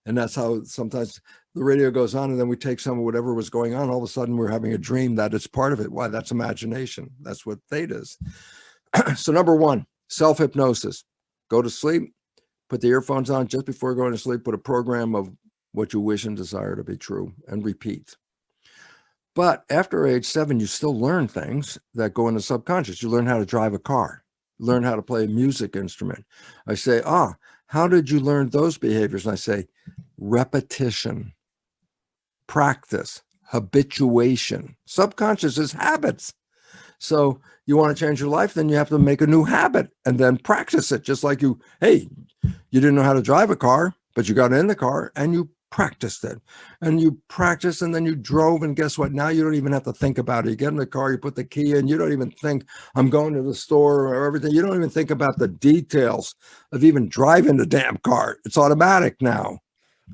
And that's how sometimes the radio goes on, and then we take some of whatever was going on. All of a sudden, we're having a dream that it's part of it. Why? That's imagination. That's what theta is. So number one, self-hypnosis. Go to sleep, put the earphones on just before going to sleep, put a program of what you wish and desire to be true, and repeat. But after age 7, you still learn things that go in the subconscious. You learn how to drive a car, learn how to play a music instrument. I say, how did you learn those behaviors? And I say, repetition, practice, habituation. Subconscious is habits. So you want to change your life, then you have to make a new habit and then practice it. Just like you didn't know how to drive a car, but you got in the car and you practiced it. And you practiced, and then you drove, and guess what? Now you don't even have to think about it. You get in the car, you put the key in, you don't even think, I'm going to the store or everything. You don't even think about the details of even driving the damn car. It's automatic now.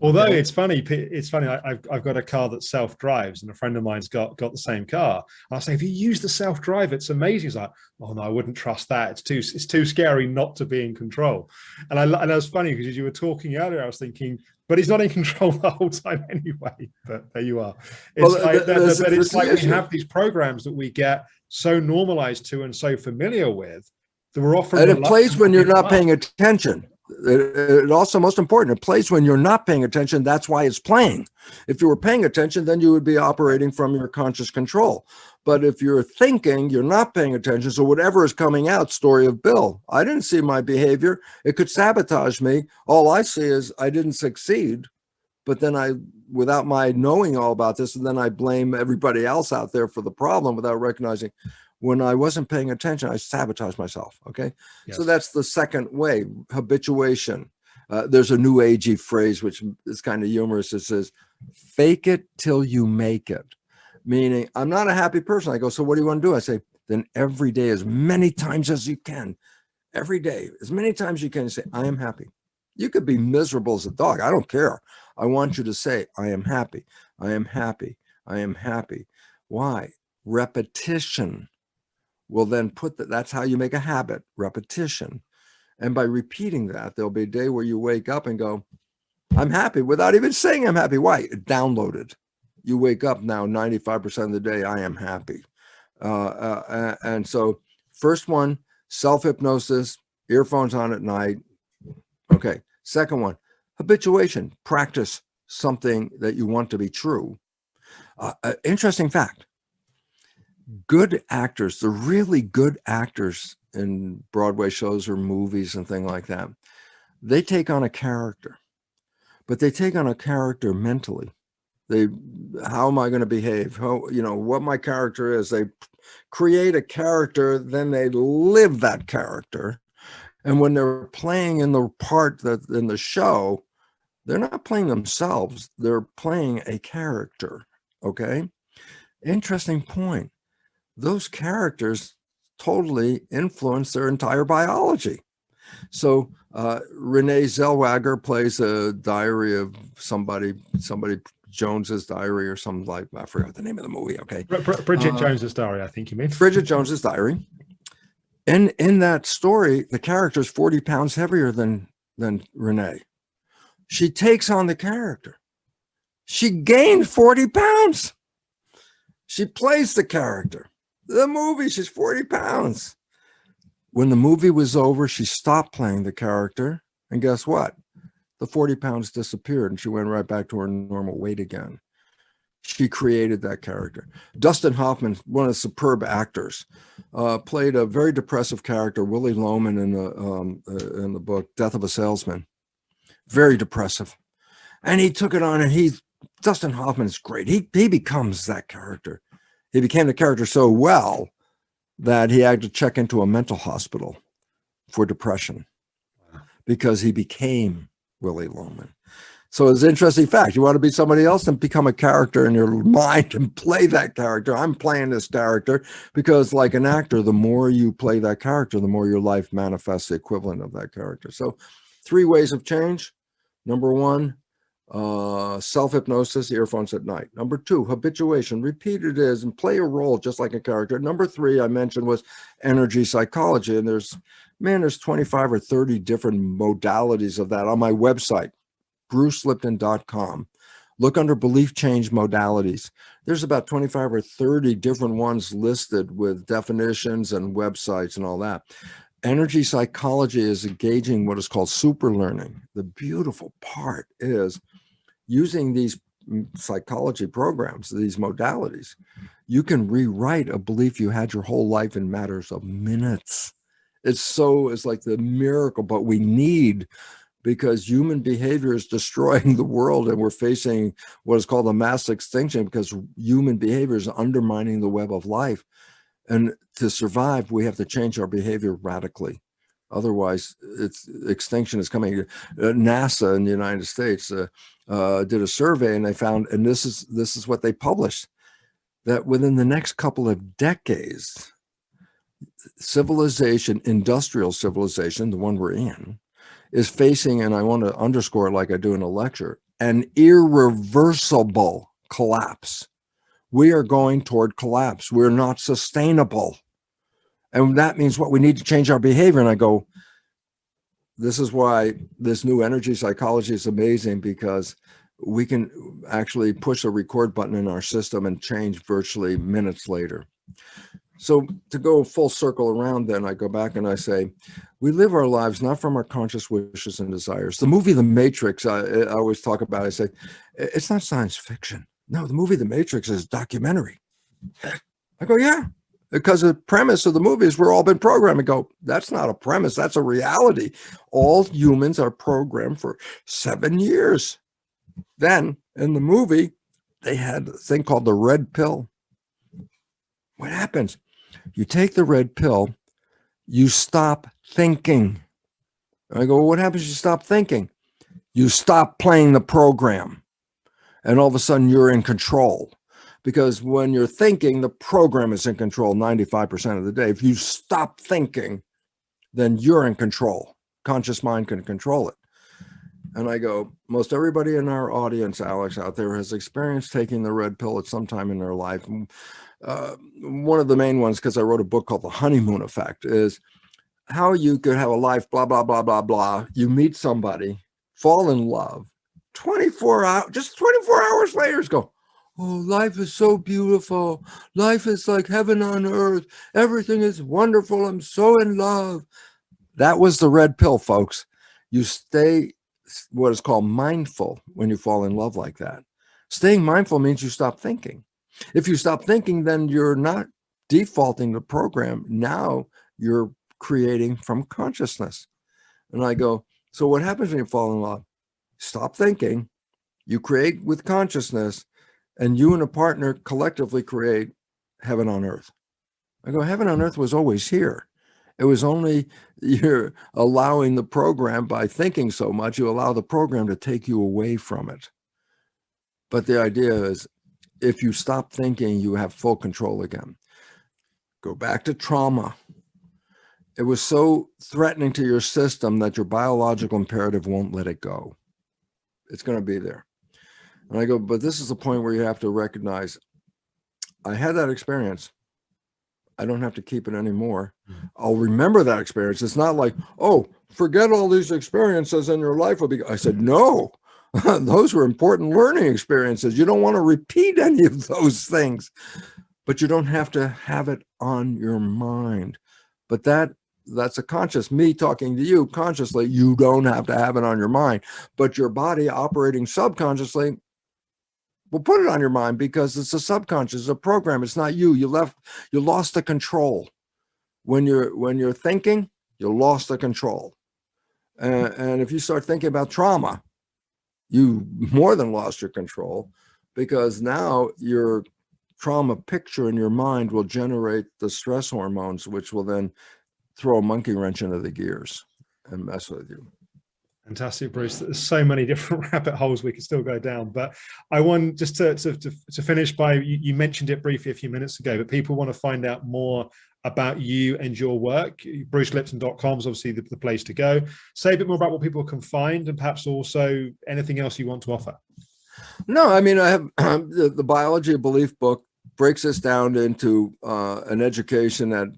Although it's funny. I've got a car that self-drives, and a friend of mine's got the same car. And I say, if you use the self-drive, it's amazing. He's like, oh no, I wouldn't trust that. It's too scary not to be in control. And that was funny because as you were talking earlier, I was thinking, but he's not in control the whole time anyway. But there you are. It's like we have these programs that we get so normalized to and so familiar with that we're often. And it plays when you're not paying attention. It also, most important, it plays when you're not paying attention. That's why it's playing. If you were paying attention, then you would be operating from your conscious control. But if you're thinking, you're not paying attention. So whatever is coming out, story of Bill, I didn't see my behavior. It could sabotage me. All I see is I didn't succeed. But then without my knowing all about this, and then I blame everybody else out there for the problem without recognizing, when I wasn't paying attention, I sabotaged myself. Okay. Yes. So that's the second way, habituation. There's a new agey phrase, which is kind of humorous. It says, fake it till you make it. Meaning, I'm not a happy person. I go, so what do you want to do? I say, then every day, as many times as you can, every day, as many times you can, say, I am happy. You could be miserable as a dog. I don't care. I want you to say, I am happy. I am happy. I am happy. Why? Repetition will then that's how you make a habit, repetition. And by repeating that, there'll be a day where you wake up and go, I'm happy, without even saying I'm happy. Why? Downloaded. You wake up now 95% of the day, I am happy. And so first one, self-hypnosis, earphones on at night. Okay. Second one, habituation, practice something that you want to be true. Interesting fact. Good actors, the really good actors in Broadway shows or movies and things like that, they take on a character, but they take on a character mentally. How am I going to behave? What my character is. They create a character, then they live that character. And when they're playing in the part that in the show, they're not playing themselves. They're playing a character. Okay. Interesting point. Those characters totally influence their entire biology. So Renee Zellweger plays a diary of somebody Jones's diary or something like, I forgot the name of the movie. Okay. Bridget Jones's diary, I think you mean. Bridget Jones's diary. In that story, the character is 40 pounds heavier than Renee. She takes on the character. She gained 40 pounds. She plays the character. The movie, she's 40 pounds. When the movie was over, she stopped playing the character. And guess what? The 40 pounds disappeared and she went right back to her normal weight again. She created that character. Dustin Hoffman, one of the superb actors, played a very depressive character, Willie Loman, in the book Death of a Salesman. Very depressive. And he took it on, and Dustin Hoffman is great. He becomes that character. He became the character so well that he had to check into a mental hospital for depression because he became Willie Loman. So it's an interesting fact. You want to be somebody else and become a character in your mind and play that character. I'm playing this character because, like an actor, the more you play that character, the more your life manifests the equivalent of that character. So 3 ways of change. Number 1, Self-hypnosis, earphones at night. Number 2, habituation. Repeat it is and play a role just like a character. Number 3, I mentioned, was energy psychology. And there's 25 or 30 different modalities of that on my website, brucelipton.com. Look under belief change modalities. There's about 25 or 30 different ones listed with definitions and websites and all that. Energy psychology is engaging what is called super learning. The beautiful part is using these psychology programs, these modalities, you can rewrite a belief you had your whole life in matters of minutes. It's like the miracle, but we need, because human behavior is destroying the world and we're facing what is called a mass extinction because human behavior is undermining the web of life. And to survive, we have to change our behavior radically. Otherwise, extinction is coming. NASA in the United States did a survey, and they found, and this is what they published, that within the next couple of decades, civilization, industrial civilization, the one we're in, is facing, and I want to underscore it like I do in a lecture, an irreversible collapse. We are going toward collapse. We're not sustainable. And that means what we need to change our behavior. And I go, this is why this new energy psychology is amazing, because we can actually push a record button in our system and change virtually minutes later. So to go full circle around, then I go back and I say, we live our lives not from our conscious wishes and desires. The movie The Matrix, I always talk about, I say, it's not science fiction. No, the movie The Matrix is a documentary. I go, yeah, because the premise of the movie is we're all been programmed. I go, that's not a premise, that's a reality. All humans are programmed for 7 years. Then in the movie, they had a thing called the red pill. What happens? You take the red pill, you stop thinking. I go, well, what happens if you stop thinking? You stop playing the program. And all of a sudden you're in control, because when you're thinking, the program is in control 95% of the day. If you stop thinking, then you're in control. Conscious mind can control it. And I go, most everybody in our audience, Alex, out there has experienced taking the red pill at some time in their life. One of the main ones, because I wrote a book called The Honeymoon Effect, is how you could have a life, blah, blah, blah, blah, blah. You meet somebody, fall in love, 24 hours, just 24 hours later, go, oh, life is so beautiful. Life is like heaven on earth. Everything is wonderful. I'm so in love. That was the red pill, folks. You stay what is called mindful when you fall in love like that. Staying mindful means you stop thinking. If you stop thinking, then you're not defaulting the program. Now you're creating from consciousness. And I go, so what happens when you fall in love? Stop thinking, you create with consciousness, and you and a partner collectively create heaven on earth. I go, heaven on earth was always here. It was only you're allowing the program, by thinking so much, you allow the program to take you away from it. But the idea is, if you stop thinking, you have full control again. Go back to trauma. It was so threatening to your system that your biological imperative won't let it go. It's going to be there. And I go, but this is the point where you have to recognize, I had that experience. I don't have to keep it anymore. I'll remember that experience. It's not like, oh, forget all these experiences in your life. I said, no, those were important learning experiences. You don't want to repeat any of those things, but you don't have to have it on your mind. But that's a conscious, me talking to you consciously. You don't have to have it on your mind, but your body operating subconsciously will put it on your mind, because it's a subconscious, a program. It's not you. You lost the control. When you're thinking, you lost the control. And if you start thinking about trauma, you more than lost your control, because now your trauma picture in your mind will generate the stress hormones, which will then throw a monkey wrench into the gears and mess with you. Fantastic, Bruce. There's so many different rabbit holes we could still go down, but I want just to finish by, you mentioned it briefly a few minutes ago, but people want to find out more about you and your work. BruceLipton.com is obviously the place to go. Say a bit more about what people can find and perhaps also anything else you want to offer. No, I mean, I have the Biology of Belief book breaks this down into an education that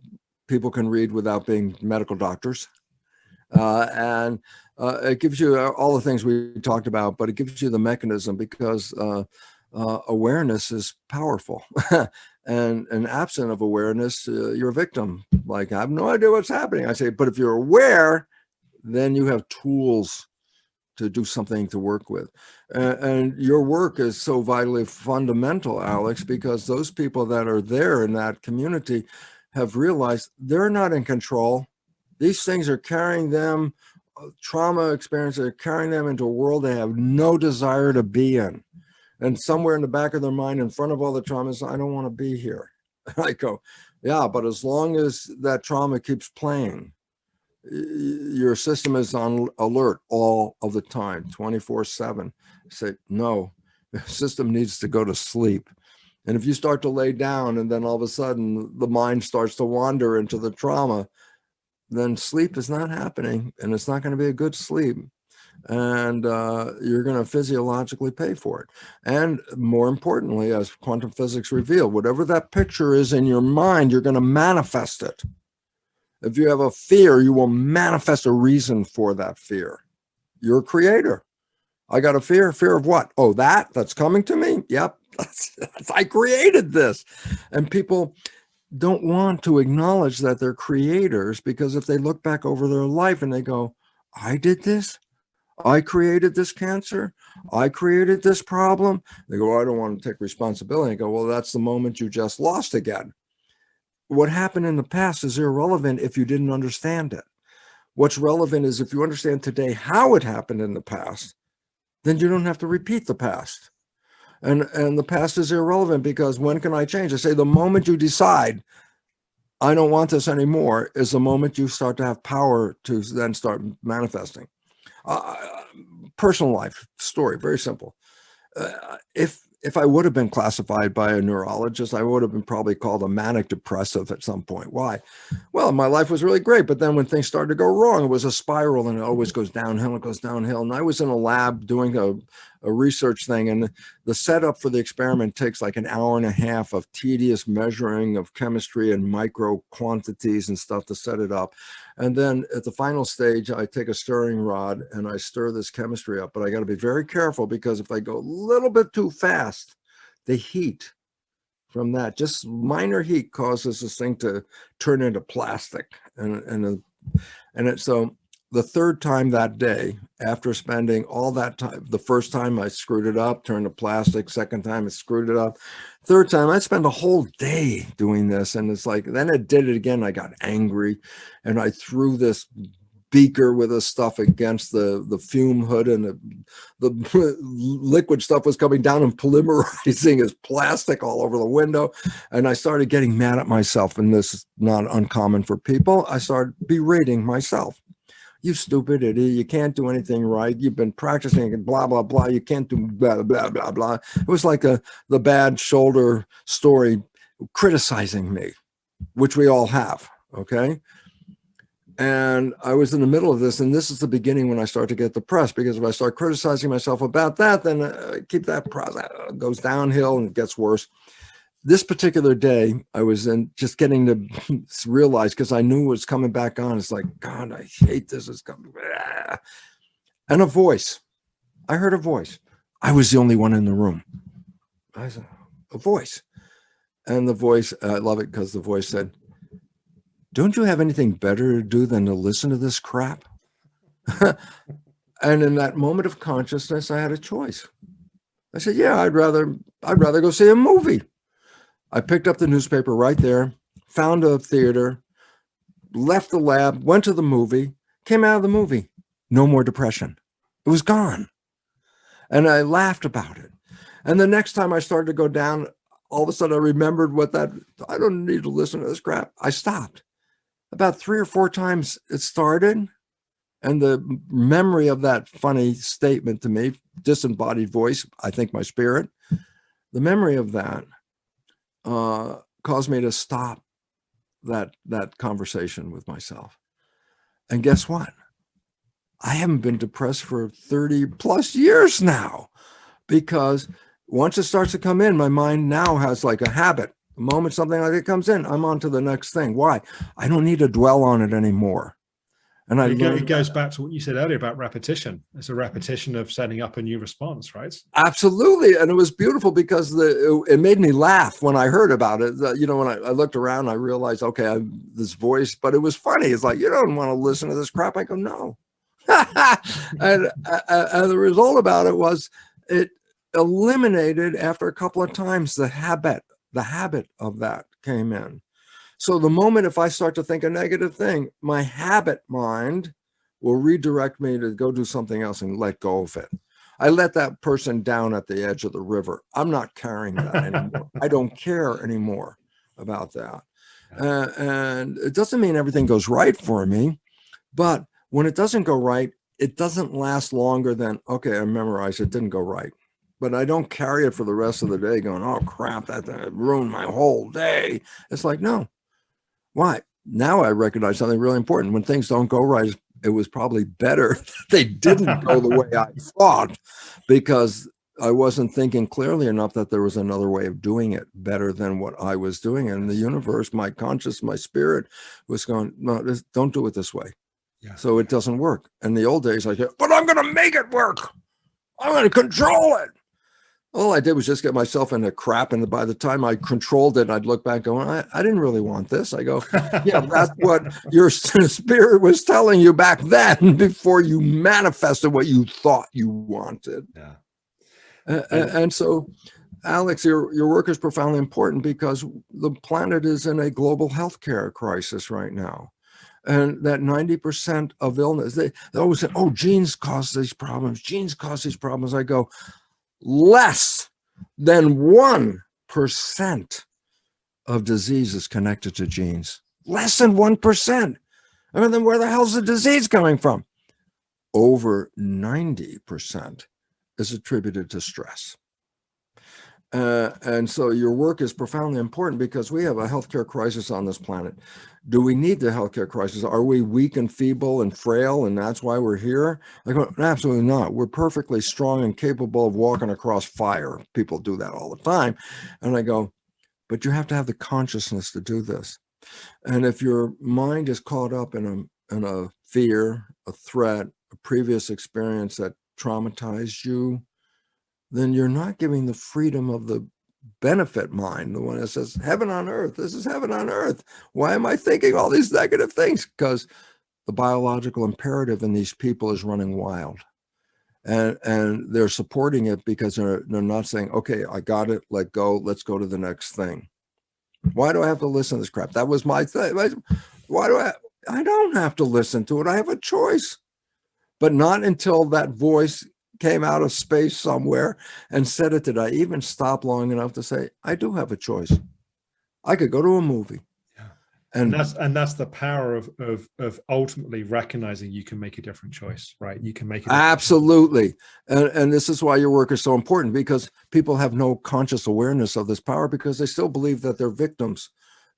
people can read without being medical doctors. And it gives you all the things we talked about, but it gives you the mechanism because awareness is powerful. And absent of awareness, you're a victim. Like, I have no idea what's happening. I say, but if you're aware, then you have tools to do something to work with. And your work is so vitally fundamental, Alex, because those people that are there in that community have realized they're not in control. These things are carrying them, trauma experiences are carrying them into a world they have no desire to be in. And somewhere in the back of their mind, in front of all the traumas, I don't want to be here. I go, yeah, but as long as that trauma keeps playing, your system is on alert all of the time, 24/7. Say, no, the system needs to go to sleep. And if you start to lay down and then all of a sudden the mind starts to wander into the trauma, then sleep is not happening and it's not going to be a good sleep. And you're going to physiologically pay for it. And more importantly, as quantum physics reveal, whatever that picture is in your mind, you're going to manifest it. If you have a fear, you will manifest a reason for that fear. You're a creator. I got a fear of what? Oh, that's coming to me? Yep, I created this. And people don't want to acknowledge that they're creators, because if they look back over their life and they go, I did this? I created this cancer. I created this problem. They go, I don't want to take responsibility. I go, well, that's the moment you just lost again. What happened in the past is irrelevant if you didn't understand it. What's relevant is if you understand today how it happened in the past, then you don't have to repeat the past. And the past is irrelevant, because when can I change? I say the moment you decide, I don't want this anymore, is the moment you start to have power to then start manifesting. Personal life story, very simple. If I would have been classified by a neurologist, I would have been probably called a manic depressive at some point. Why? Well, my life was really great, but then when things started to go wrong, it was a spiral, and it always goes downhill, it goes downhill. And I was in a lab doing a research thing, and the setup for the experiment takes like an hour and a half of tedious measuring of chemistry and micro quantities and stuff to set it up. And then at the final stage, I take a stirring rod and I stir this chemistry up, but I got to be very careful, because if I go a little bit too fast, the heat from that, just minor heat, causes this thing to turn into plastic. So the third time that day, after spending all that time, the first time I screwed it up, turned to plastic. Second time I screwed it up. Third time I spent a whole day doing this. And it's like, then I did it again. I got angry and I threw this beaker with this stuff against the fume hood, and the liquid stuff was coming down and polymerizing as plastic all over the window. And I started getting mad at myself. And this is not uncommon for people. I started berating myself. You stupid idiot, you can't do anything right. You've been practicing and blah, blah, blah. You can't do blah, blah, blah, blah. It was like the bad shoulder story criticizing me, which we all have, okay? And I was in the middle of this, and this is the beginning when I start to get depressed, because if I start criticizing myself about that, then keep that process, goes downhill and it gets worse. This particular day, I was just getting to realize, because I knew it was coming back on. It's like, God, I hate this. It's coming. And a voice. I heard a voice. I was the only one in the room. I said, a voice. And the voice, I love it, because the voice said, don't you have anything better to do than to listen to this crap? And in that moment of consciousness, I had a choice. I said, yeah, I'd rather go see a movie. I picked up the newspaper right there, found a theater, left the lab, went to the movie, came out of the movie. No more depression. It was gone. And I laughed about it. And the next time I started to go down, all of a sudden I remembered I don't need to listen to this crap. I stopped. About 3 or 4 times it started. And the memory of that funny statement to me, disembodied voice, I think my spirit, the memory of that caused me to stop that conversation with myself. And guess what? I haven't been depressed for 30 plus years now, because once it starts to come in, my mind now has like a habit. The moment something like it comes in, I'm on to the next thing. Why? I don't need to dwell on it anymore. And it goes back to what you said earlier about repetition. It's a repetition of setting up a new response, right? Absolutely. And it was beautiful because it made me laugh when I heard about it. You know, when I looked around, I realized, okay, this voice, but it was funny. It's like, you don't want to listen to this crap. I go, no. and the result about it was it eliminated, after a couple of times, the habit of that came in. So the moment if I start to think a negative thing, my habit mind will redirect me to go do something else and let go of it. I let that person down at the edge of the river. I'm not carrying that anymore. I don't care anymore about that. And it doesn't mean everything goes right for me, but when it doesn't go right, it doesn't last longer than, okay, I memorized it didn't go right. But I don't carry it for the rest of the day going, oh crap, that ruined my whole day. It's like, no. Why? Now I recognize something really important. When things don't go right, it was probably better they didn't go the way I thought, because I wasn't thinking clearly enough that there was another way of doing it better than what I was doing. And the universe, my conscious, my spirit was going, no, don't do it this way. Yeah. So it doesn't work. In the old days, I said, but I'm going to make it work. I'm going to control it. All I did was just get myself into crap. And by the time I controlled it, I'd look back going, I didn't really want this. I go, yeah, that's what your spirit was telling you back then before you manifested what you thought you wanted. Yeah. And so, Alex, your work is profoundly important because the planet is in a global healthcare crisis right now. And that 90% of illness, they always say, oh, genes cause these problems. Genes cause these problems. I go, less than 1% of disease is connected to genes. Less than 1%. I mean, then where the hell's the disease coming from? Over 90% is attributed to stress. And so your work is profoundly important because we have a healthcare crisis on this planet. Do we need the healthcare crisis? Are we weak and feeble and frail, and that's why we're here? I go, absolutely not. We're perfectly strong and capable of walking across fire. People do that all the time. And I go, but you have to have the consciousness to do this. And if your mind is caught up in a fear, a threat, a previous experience that traumatized you, then you're not giving the freedom of the benefit mind, the one that says, heaven on earth, this is heaven on earth. Why am I thinking all these negative things? Because the biological imperative in these people is running wild. And they're supporting it because they're not saying, okay, I got it, let go, let's go to the next thing. Why do I have to listen to this crap? That was my thing. Why do I don't have to listen to it. I have a choice. But not until that voice came out of space somewhere and said it, did I even stop long enough to say, I do have a choice. I could go to a movie. Yeah. And that's the power of ultimately recognizing you can make a different choice, right? You can make it. Absolutely. And this is why your work is so important, because people have no conscious awareness of this power because they still believe that they're victims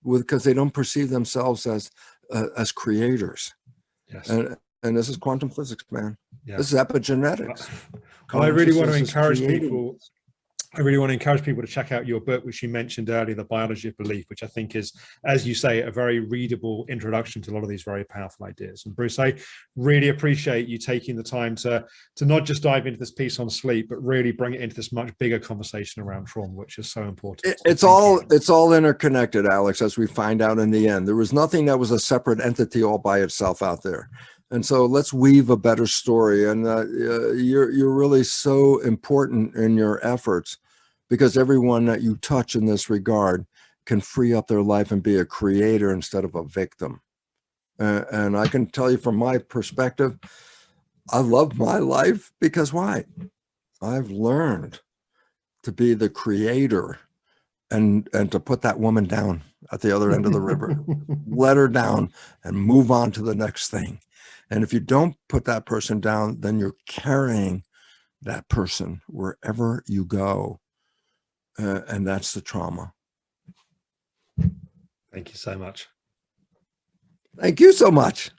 because they don't perceive themselves as creators. Yes. And this is quantum physics, man. Yeah. This is epigenetics. Well, I really want to encourage people. I really want to encourage people to check out your book, which you mentioned earlier, The Biology of Belief, which I think is, as you say, a very readable introduction to a lot of these very powerful ideas. And Bruce, I really appreciate you taking the time to not just dive into this piece on sleep, but really bring it into this much bigger conversation around trauma, which is so important. It's all interconnected, Alex, as we find out in the end. There was nothing that was a separate entity all by itself out there. And so let's weave a better story. And you're really so important in your efforts, because everyone that you touch in this regard can free up their life and be a creator instead of a victim. And I can tell you from my perspective, I love my life because why? I've learned to be the creator and to put that woman down at the other end of the river, let her down and move on to the next thing. And if you don't put that person down, then you're carrying that person wherever you go. And that's the trauma. Thank you so much. Thank you so much.